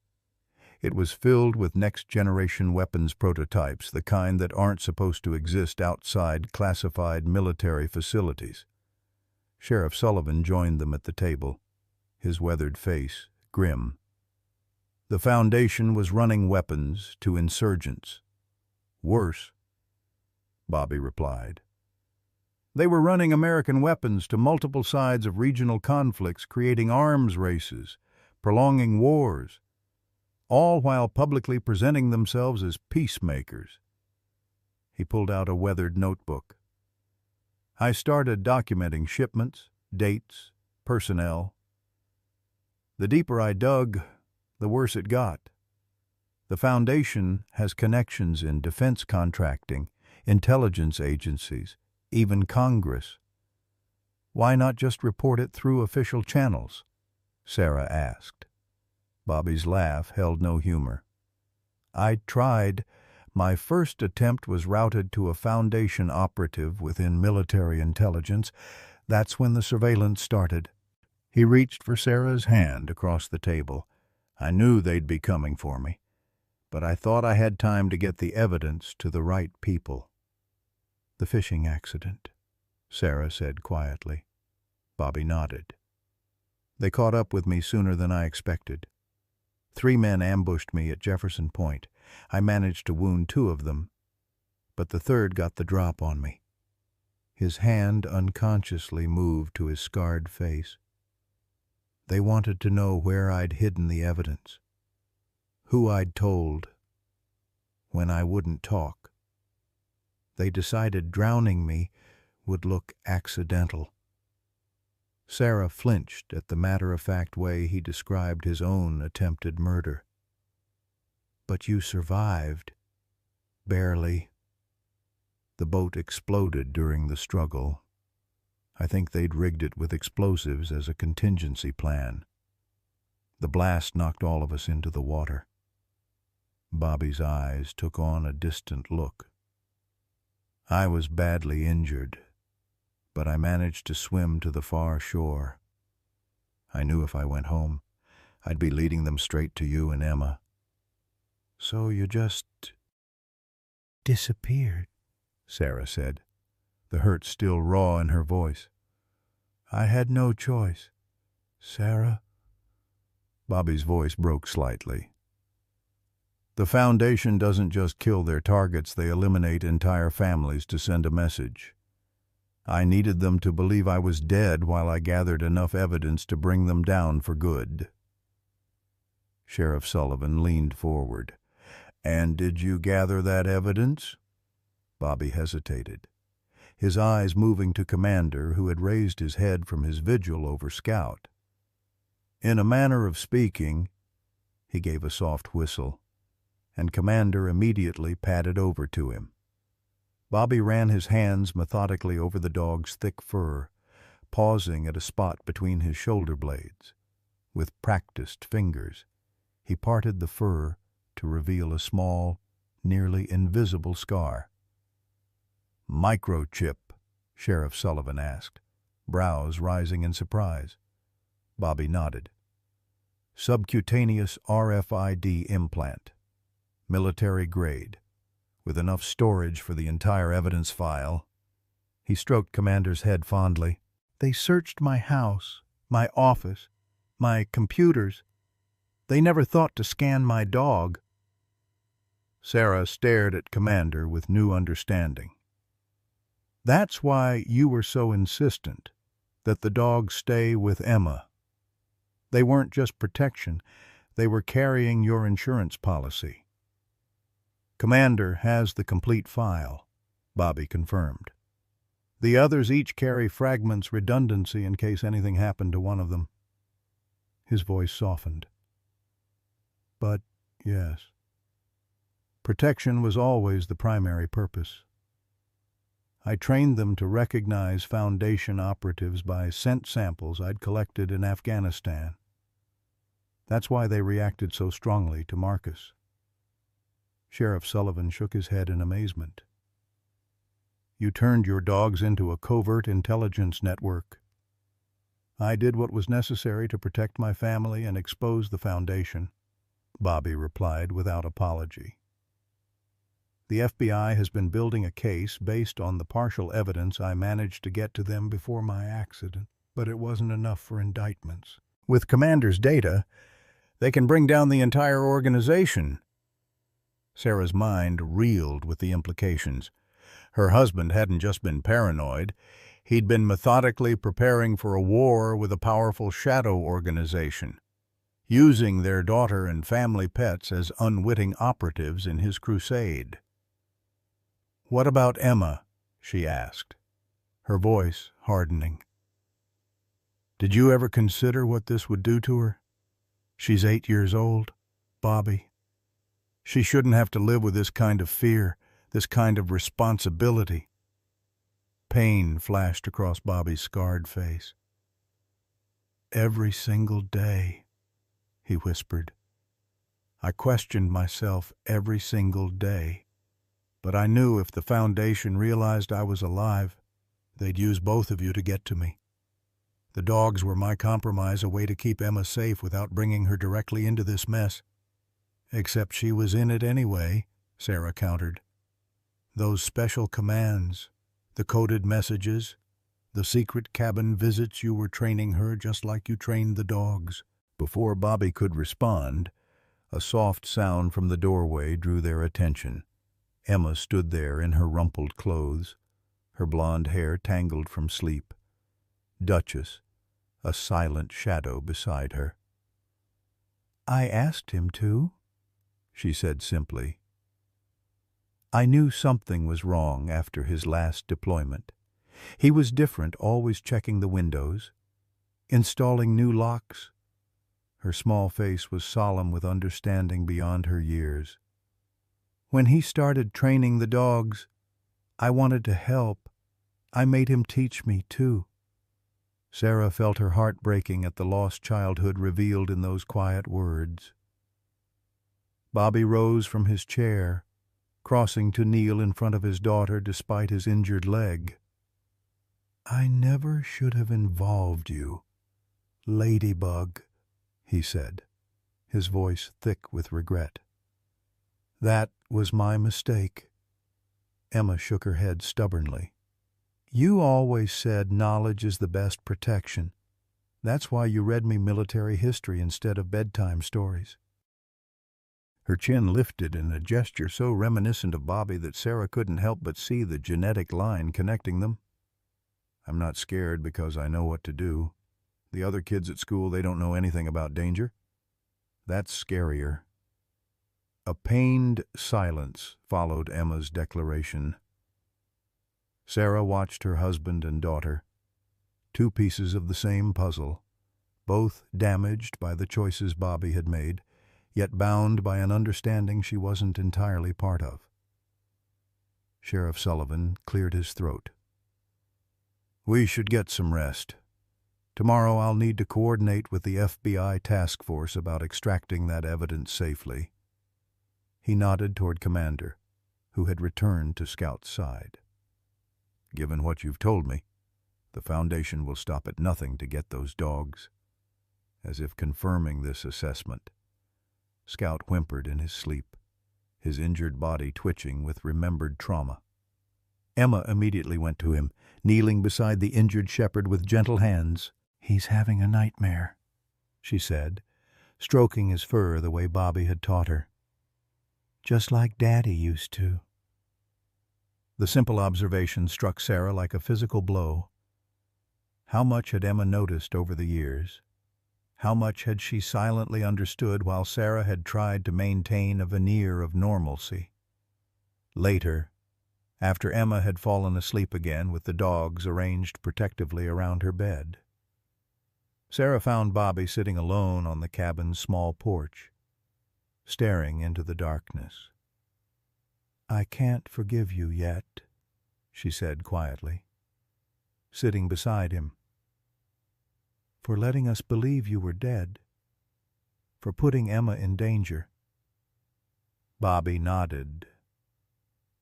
it was filled with next-generation weapons prototypes, the kind that aren't supposed to exist outside classified military facilities. Sheriff Sullivan joined them at the table, his weathered face grim. The Foundation was running weapons to insurgents. Worse, Bobby replied. They were running American weapons to multiple sides of regional conflicts, creating arms races, prolonging wars, all while publicly presenting themselves as peacemakers. He pulled out a weathered notebook. I started documenting shipments, dates, personnel. The deeper I dug, the worse it got. The Foundation has connections in defense contracting, intelligence agencies, even Congress. Why not just report it through official channels? Sarah asked. Bobby's laugh held no humor. I tried. My first attempt was routed to a Foundation operative within military intelligence. That's when the surveillance started. He reached for Sarah's hand across the table. I knew they'd be coming for me, but I thought I had time to get the evidence to the right people. The fishing accident, Sarah said quietly. Bobby nodded. They caught up with me sooner than I expected. 3 men ambushed me at Jefferson Point. I managed to wound 2 of them, but the third got the drop on me. His hand unconsciously moved to his scarred face. They wanted to know where I'd hidden the evidence, who I'd told when I wouldn't talk. They decided drowning me would look accidental. Sarah flinched at the matter-of-fact way he described his own attempted murder. But you survived. Barely. The boat exploded during the struggle. I think they'd rigged it with explosives as a contingency plan. The blast knocked all of us into the water. Bobby's eyes took on a distant look. I was badly injured, but I managed to swim to the far shore. I knew if I went home, I'd be leading them straight to you and Emma. So you just disappeared, Sarah said, the hurt still raw in her voice. I had no choice. Sarah? Bobby's voice broke slightly. The Foundation doesn't just kill their targets, they eliminate entire families to send a message. I needed them to believe I was dead while I gathered enough evidence to bring them down for good. Sheriff Sullivan leaned forward. And did you gather that evidence? Bobby hesitated, his eyes moving to Commander, who had raised his head from his vigil over Scout. In a manner of speaking, he gave a soft whistle, and Commander immediately padded over to him. Bobby ran his hands methodically over the dog's thick fur, pausing at a spot between his shoulder blades. With practiced fingers, he parted the fur to reveal a small, nearly invisible scar. Microchip, Sheriff Sullivan asked, brows rising in surprise. Bobby nodded. Subcutaneous RFID implant. Military grade, with enough storage for the entire evidence file. He stroked Commander's head fondly. They searched my house, my office, my computers. They never thought to scan my dog. Sarah stared at Commander with new understanding. That's why you were so insistent that the dog stay with Emma. They weren't just protection, they were carrying your insurance policy. Commander has the complete file, Bobby confirmed. The others each carry fragments redundancy in case anything happened to one of them. His voice softened. But, yes, Protection was always the primary purpose. I trained them to recognize Foundation operatives by scent samples I'd collected in Afghanistan. That's why they reacted so strongly to Marcus. Sheriff Sullivan shook his head in amazement. You turned your dogs into a covert intelligence network. I did what was necessary to protect my family and expose the Foundation, Bobby replied without apology. The FBI has been building a case based on the partial evidence I managed to get to them before my accident, but it wasn't enough for indictments. With Commander's data, they can bring down the entire organization. Sarah's mind reeled with the implications. Her husband hadn't just been paranoid. He'd been methodically preparing for a war with a powerful shadow organization, using their daughter and family pets as unwitting operatives in his crusade. "What about Emma?" she asked, her voice hardening. "Did you ever consider what this would do to her? She's 8 years old, Bobby. She shouldn't have to live with this kind of fear, this kind of responsibility." Pain flashed across Bobby's scarred face. "Every single day," he whispered. "I questioned myself every single day. But I knew if the Foundation realized I was alive, they'd use both of you to get to me. The dogs were my compromise, a way to keep Emma safe without bringing her directly into this mess." "Except she was in it anyway," Sarah countered. "Those special commands, the coded messages, the secret cabin visits, you were training her just like you trained the dogs." Before Bobby could respond, a soft sound from the doorway drew their attention. Emma stood there in her rumpled clothes, her blonde hair tangled from sleep. Duchess, a silent shadow beside her. "I asked him to," she said simply. "I knew something was wrong after his last deployment. He was different, always checking the windows, installing new locks." Her small face was solemn with understanding beyond her years. "When he started training the dogs, I wanted to help. I made him teach me, too." Sarah felt her heart breaking at the lost childhood revealed in those quiet words. Bobby rose from his chair, crossing to kneel in front of his daughter despite his injured leg. "I never should have involved you, Ladybug," he said, his voice thick with regret. "That was my mistake." Emma shook her head stubbornly. "You always said knowledge is the best protection. That's why you read me military history instead of bedtime stories." Her chin lifted in a gesture so reminiscent of Bobby that Sarah couldn't help but see the genetic line connecting them. "I'm not scared because I know what to do. The other kids at school, they don't know anything about danger. That's scarier." A pained silence followed Emma's declaration. Sarah watched her husband and daughter, two pieces of the same puzzle, both damaged by the choices Bobby had made, yet bound by an understanding she wasn't entirely part of. Sheriff Sullivan cleared his throat. "We should get some rest. Tomorrow I'll need to coordinate with the FBI task force about extracting that evidence safely." He nodded toward Commander, who had returned to Scout's side. "Given what you've told me, the Foundation will stop at nothing to get those dogs." As if confirming this assessment, Scout whimpered in his sleep, his injured body twitching with remembered trauma. Emma immediately went to him, kneeling beside the injured shepherd with gentle hands. "He's having a nightmare," she said, stroking his fur the way Bobby had taught her. "Just like Daddy used to." The simple observation struck Sarah like a physical blow. How much had Emma noticed over the years? How much had she silently understood while Sarah had tried to maintain a veneer of normalcy? Later, after Emma had fallen asleep again with the dogs arranged protectively around her bed, Sarah found Bobby sitting alone on the cabin's small porch, staring into the darkness. "I can't forgive you yet," she said quietly, sitting beside him, "for letting us believe you were dead, for putting Emma in danger." Bobby nodded,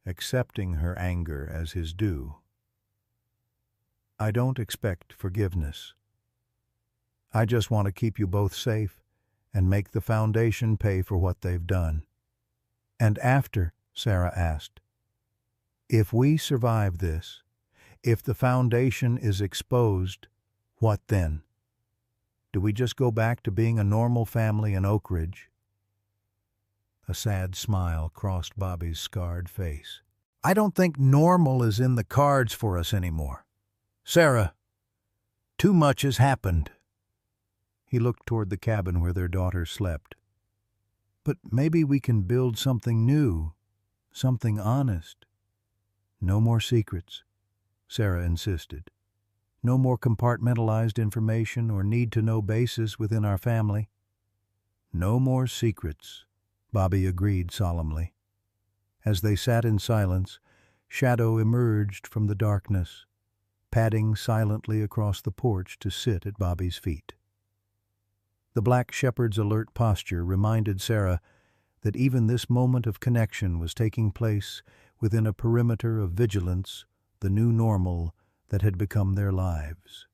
accepting her anger as his due. "I don't expect forgiveness. I just want to keep you both safe and make the foundation pay for what they've done." "And after," Sarah asked, "if we survive this, if the foundation is exposed, what then? Do we just go back to being a normal family in Oak Ridge?" A sad smile crossed Bobby's scarred face. "I don't think normal is in the cards for us anymore. Sarah, too much has happened." He looked toward the cabin where their daughter slept. "But maybe we can build something new, something honest." "No more secrets," Sarah insisted. "No more compartmentalized information or need-to-know basis within our family." "No more secrets," Bobby agreed solemnly. As they sat in silence, Shadow emerged from the darkness, padding silently across the porch to sit at Bobby's feet. The black shepherd's alert posture reminded Sarah that even this moment of connection was taking place within a perimeter of vigilance, the new normal that had become their lives.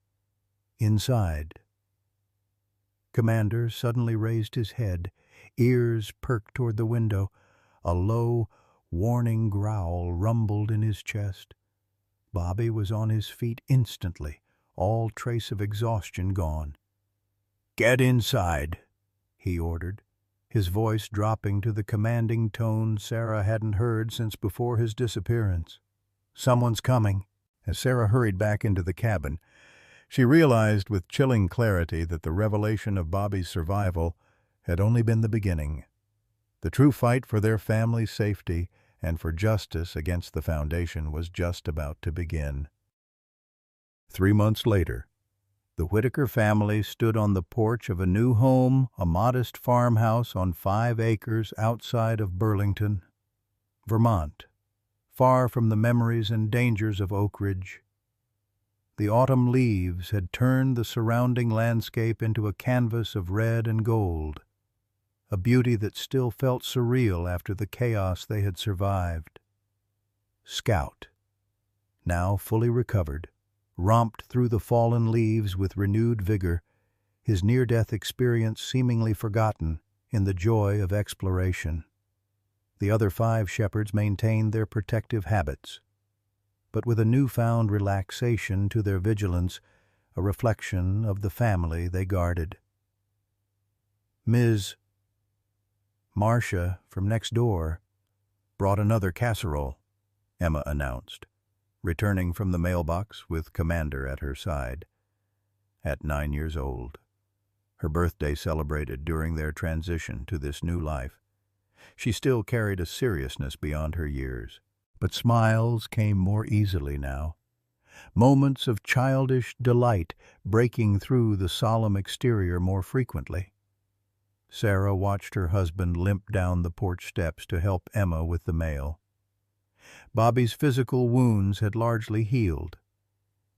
Inside, Commander suddenly raised his head, ears perked toward the window. A low, warning growl rumbled in his chest. Bobby was on his feet instantly, all trace of exhaustion gone. "Get inside," he ordered, his voice dropping to the commanding tone Sarah hadn't heard since before his disappearance. "Someone's coming." As Sarah hurried back into the cabin, she realized with chilling clarity that the revelation of Bobby's survival had only been the beginning. The true fight for their family's safety and for justice against the Foundation was just about to begin. 3 months later, the Whitaker family stood on the porch of a new home, a modest farmhouse on 5 acres outside of Burlington, Vermont, far from the memories and dangers of Oak Ridge. The autumn leaves had turned the surrounding landscape into a canvas of red and gold, a beauty that still felt surreal after the chaos they had survived. Scout, now fully recovered, romped through the fallen leaves with renewed vigor, his near-death experience seemingly forgotten in the joy of exploration. The other 5 shepherds maintained their protective habits, but with a newfound relaxation to their vigilance, a reflection of the family they guarded. Ms. Marcia, from next door, brought another casserole, Emma announced, returning from the mailbox with Commander at her side. At 9 years old, her birthday celebrated during their transition to this new life, she still carried a seriousness beyond her years, but smiles came more easily now, moments of childish delight breaking through the solemn exterior more frequently. Sarah watched her husband limp down the porch steps to help Emma with the mail. Bobby's physical wounds had largely healed,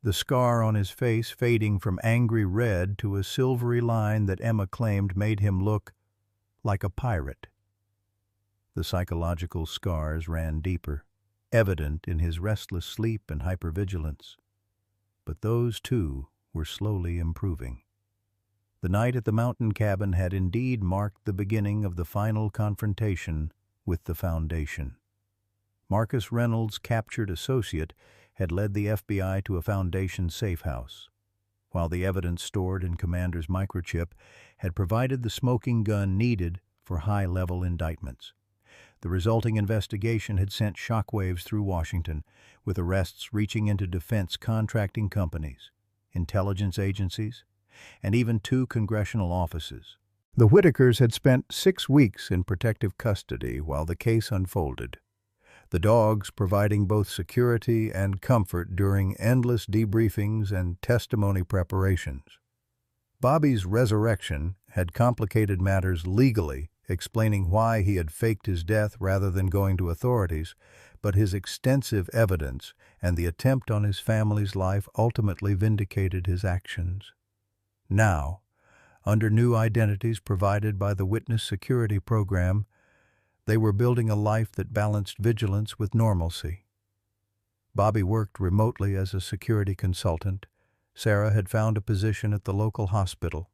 the scar on his face fading from angry red to a silvery line that Emma claimed made him look like a pirate. The psychological scars ran deeper, evident in his restless sleep and hypervigilance. But those, too, were slowly improving. The night at the mountain cabin had indeed marked the beginning of the final confrontation with the Foundation. Marcus Reynolds' captured associate had led the FBI to a Foundation safe house, while the evidence stored in Commander's microchip had provided the smoking gun needed for high-level indictments. The resulting investigation had sent shockwaves through Washington, with arrests reaching into defense contracting companies, intelligence agencies, and even 2 congressional offices. The Whitakers had spent 6 weeks in protective custody while the case unfolded, the dogs providing both security and comfort during endless debriefings and testimony preparations. Bobby's resurrection had complicated matters legally explaining why he had faked his death rather than going to authorities, but his extensive evidence and the attempt on his family's life ultimately vindicated his actions. Now, under new identities provided by the Witness Security Program, they were building a life that balanced vigilance with normalcy. Bobby worked remotely as a security consultant. Sarah had found a position at the local hospital.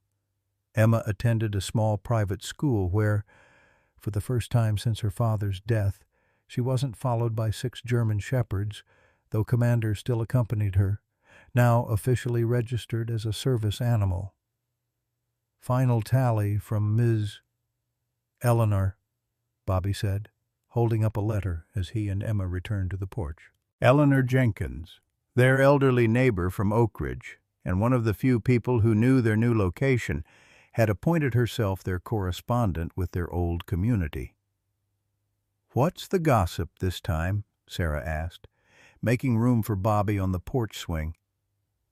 Emma attended a small private school where, for the first time since her father's death, she wasn't followed by 6 German shepherds, though Commander still accompanied her, now officially registered as a service animal. Final tally from Ms. Eleanor, Bobby said, holding up a letter as he and Emma returned to the porch. Eleanor Jenkins, their elderly neighbor from Oak Ridge, and one of the few people who knew their new location, had appointed herself their correspondent with their old community. "What's the gossip this time?" Sarah asked, making room for Bobby on the porch swing.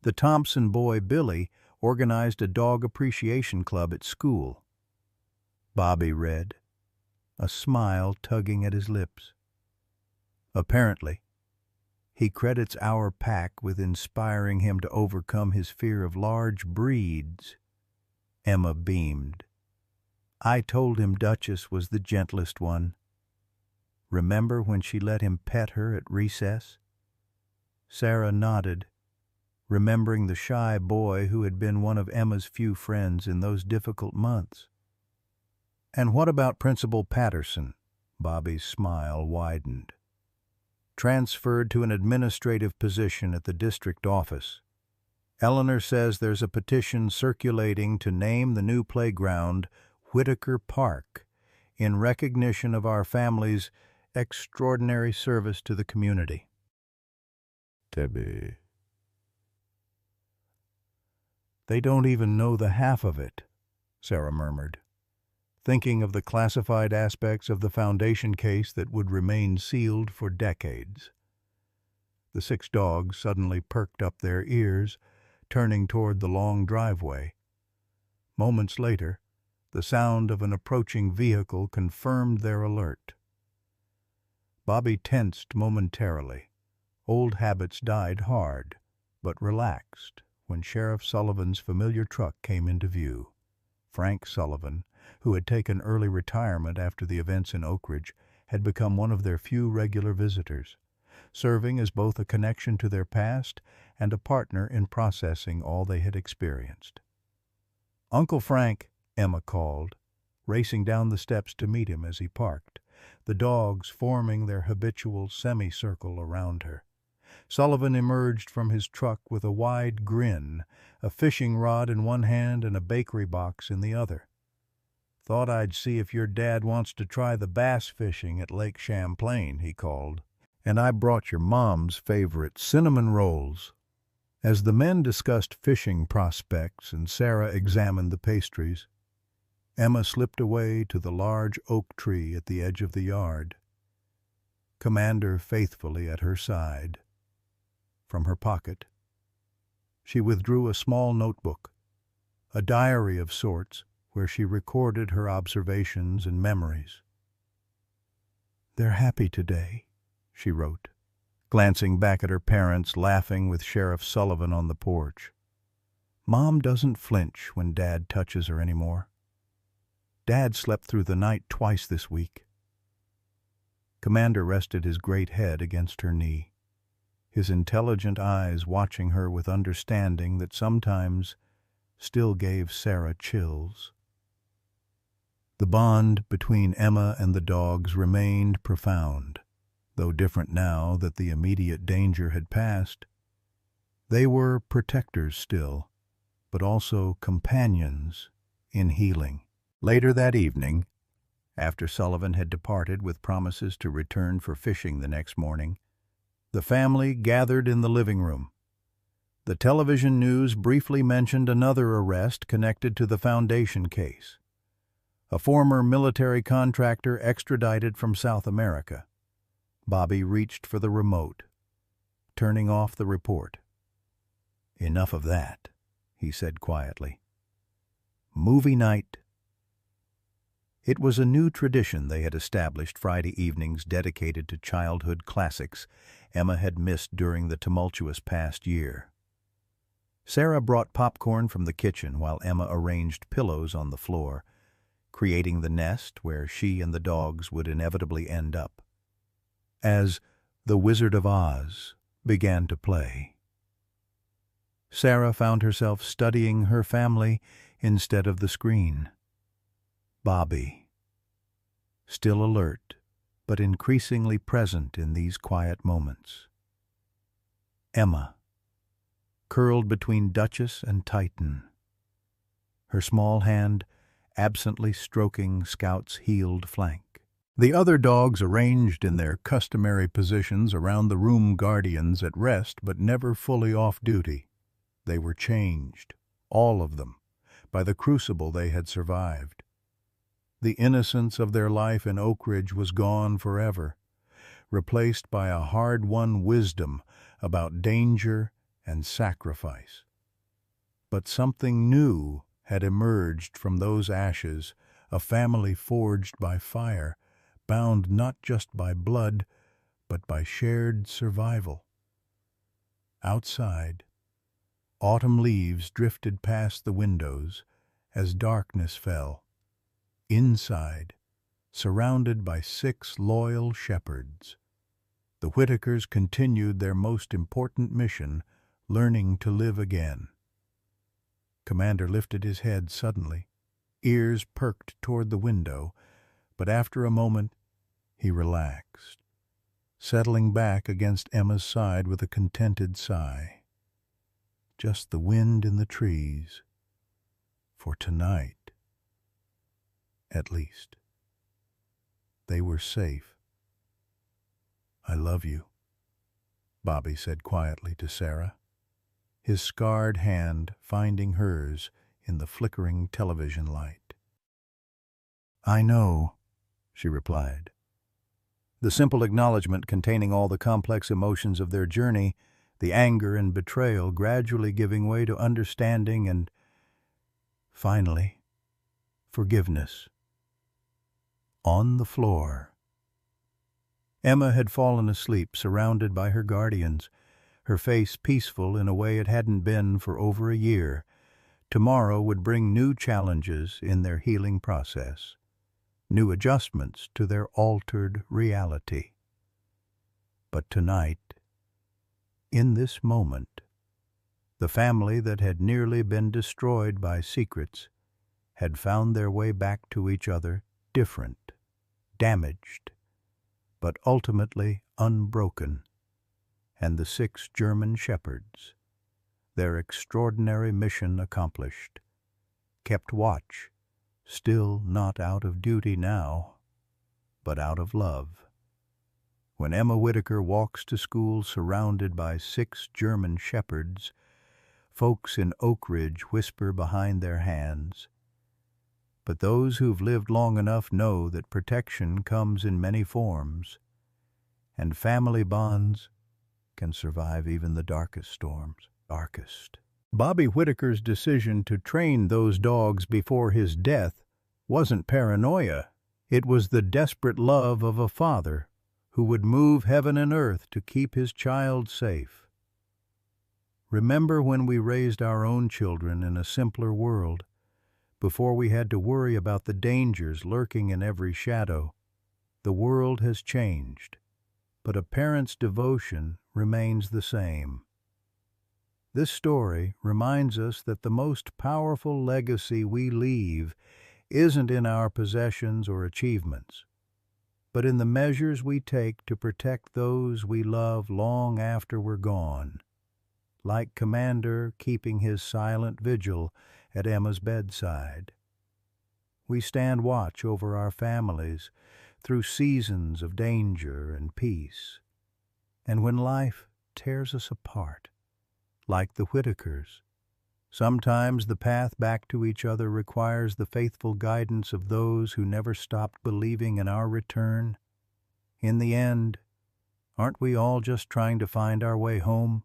The Thompson boy, Billy, organized a dog appreciation club at school. Bobby read, a smile tugging at his lips. Apparently, he credits our pack with inspiring him to overcome his fear of large breeds. Emma beamed. I told him Duchess was the gentlest one. Remember when she let him pet her at recess? Sarah nodded, remembering the shy boy who had been one of Emma's few friends in those difficult months. And what about Principal Patterson? Bobby's smile widened. Transferred to an administrative position at the district office. Eleanor says there's a petition circulating to name the new playground Whitaker Park in recognition of our family's extraordinary service to the community. Debbie. They don't even know the half of it, Sarah murmured, thinking of the classified aspects of the Foundation case that would remain sealed for decades. The 6 dogs suddenly perked up their ears, turning toward the long driveway. Moments later, the sound of an approaching vehicle confirmed their alert. Bobby tensed momentarily. Old habits died hard, but relaxed when Sheriff Sullivan's familiar truck came into view. Frank Sullivan, who had taken early retirement after the events in Oak Ridge, had become one of their few regular visitors, serving as both a connection to their past and a partner in processing all they had experienced. "Uncle Frank," Emma called, racing down the steps to meet him as he parked, the dogs forming their habitual semicircle around her. Sullivan emerged from his truck with a wide grin, a fishing rod in one hand and a bakery box in the other. "Thought I'd see if your dad wants to try the bass fishing at Lake Champlain," he called. "And I brought your mom's favorite cinnamon rolls." As the men discussed fishing prospects and Sarah examined the pastries, Emma slipped away to the large oak tree at the edge of the yard, Commander faithfully at her side. From her pocket, she withdrew a small notebook, a diary of sorts, where she recorded her observations and memories. "They're happy today," she wrote, glancing back at her parents laughing with Sheriff Sullivan on the porch. "Mom doesn't flinch when Dad touches her anymore. Dad slept through the night twice this week." Commander rested his great head against her knee, his intelligent eyes watching her with understanding that sometimes still gave Sarah chills. The bond between Emma and the dogs remained profound, though different now that the immediate danger had passed. They were protectors still, but also companions in healing. Later that evening, after Sullivan had departed with promises to return for fishing the next morning, the family gathered in the living room. The television news briefly mentioned another arrest connected to the Foundation case. A former military contractor extradited from South America. Bobby reached for the remote, turning off the report. "Enough of that," he said quietly. "Movie night." It was a new tradition they had established, Friday evenings dedicated to childhood classics Emma had missed during the tumultuous past year. Sarah brought popcorn from the kitchen while Emma arranged pillows on the floor, creating the nest where she and the dogs would inevitably end up. As The Wizard of Oz began to play, Sarah found herself studying her family instead of the screen. Bobby, still alert, but increasingly present in these quiet moments. Emma, curled between Duchess and Titan, her small hand absently stroking Scout's healed flank. The other dogs arranged in their customary positions around the room, guardians at rest but never fully off duty. They were changed, all of them, by the crucible they had survived. The innocence of their life in Oak Ridge was gone forever, replaced by a hard-won wisdom about danger and sacrifice. But something new had emerged from those ashes, a family forged by fire, bound not just by blood, but by shared survival. Outside, autumn leaves drifted past the windows as darkness fell. Inside, surrounded by 6 loyal shepherds, the Whitakers continued their most important mission, learning to live again. Commander lifted his head suddenly, ears perked toward the window, but after a moment he relaxed, settling back against Emma's side with a contented sigh. Just the wind in the trees, for tonight. At least. They were safe. "I love you," Bobby said quietly to Sarah, his scarred hand finding hers in the flickering television light. "I know," she replied, the simple acknowledgement containing all the complex emotions of their journey, the anger and betrayal gradually giving way to understanding and, finally, forgiveness. On the floor, Emma had fallen asleep, surrounded by her guardians, her face peaceful in a way it hadn't been for over a year. Tomorrow would bring new challenges in their healing process, new adjustments to their altered reality. But tonight, in this moment, the family that had nearly been destroyed by secrets had found their way back to each other, different, damaged, but ultimately unbroken, and the 6 German shepherds, their extraordinary mission accomplished, kept watch, still not out of duty now, but out of love. When Emma Whitaker walks to school surrounded by 6 German shepherds, folks in Oak Ridge whisper behind their hands. But those who've lived long enough know that protection comes in many forms, and family bonds can survive even the darkest storms. Bobby Whitaker's decision to train those dogs before his death wasn't paranoia. It was the desperate love of a father who would move heaven and earth to keep his child safe. Remember when we raised our own children in a simpler world, before we had to worry about the dangers lurking in every shadow? The world has changed, but a parent's devotion remains the same. This story reminds us that the most powerful legacy we leave isn't in our possessions or achievements, but in the measures we take to protect those we love long after we're gone, like Commander keeping his silent vigil at Emma's bedside. We stand watch over our families through seasons of danger and peace. And when life tears us apart, like the Whitakers, sometimes the path back to each other requires the faithful guidance of those who never stopped believing in our return. In the end, aren't we all just trying to find our way home?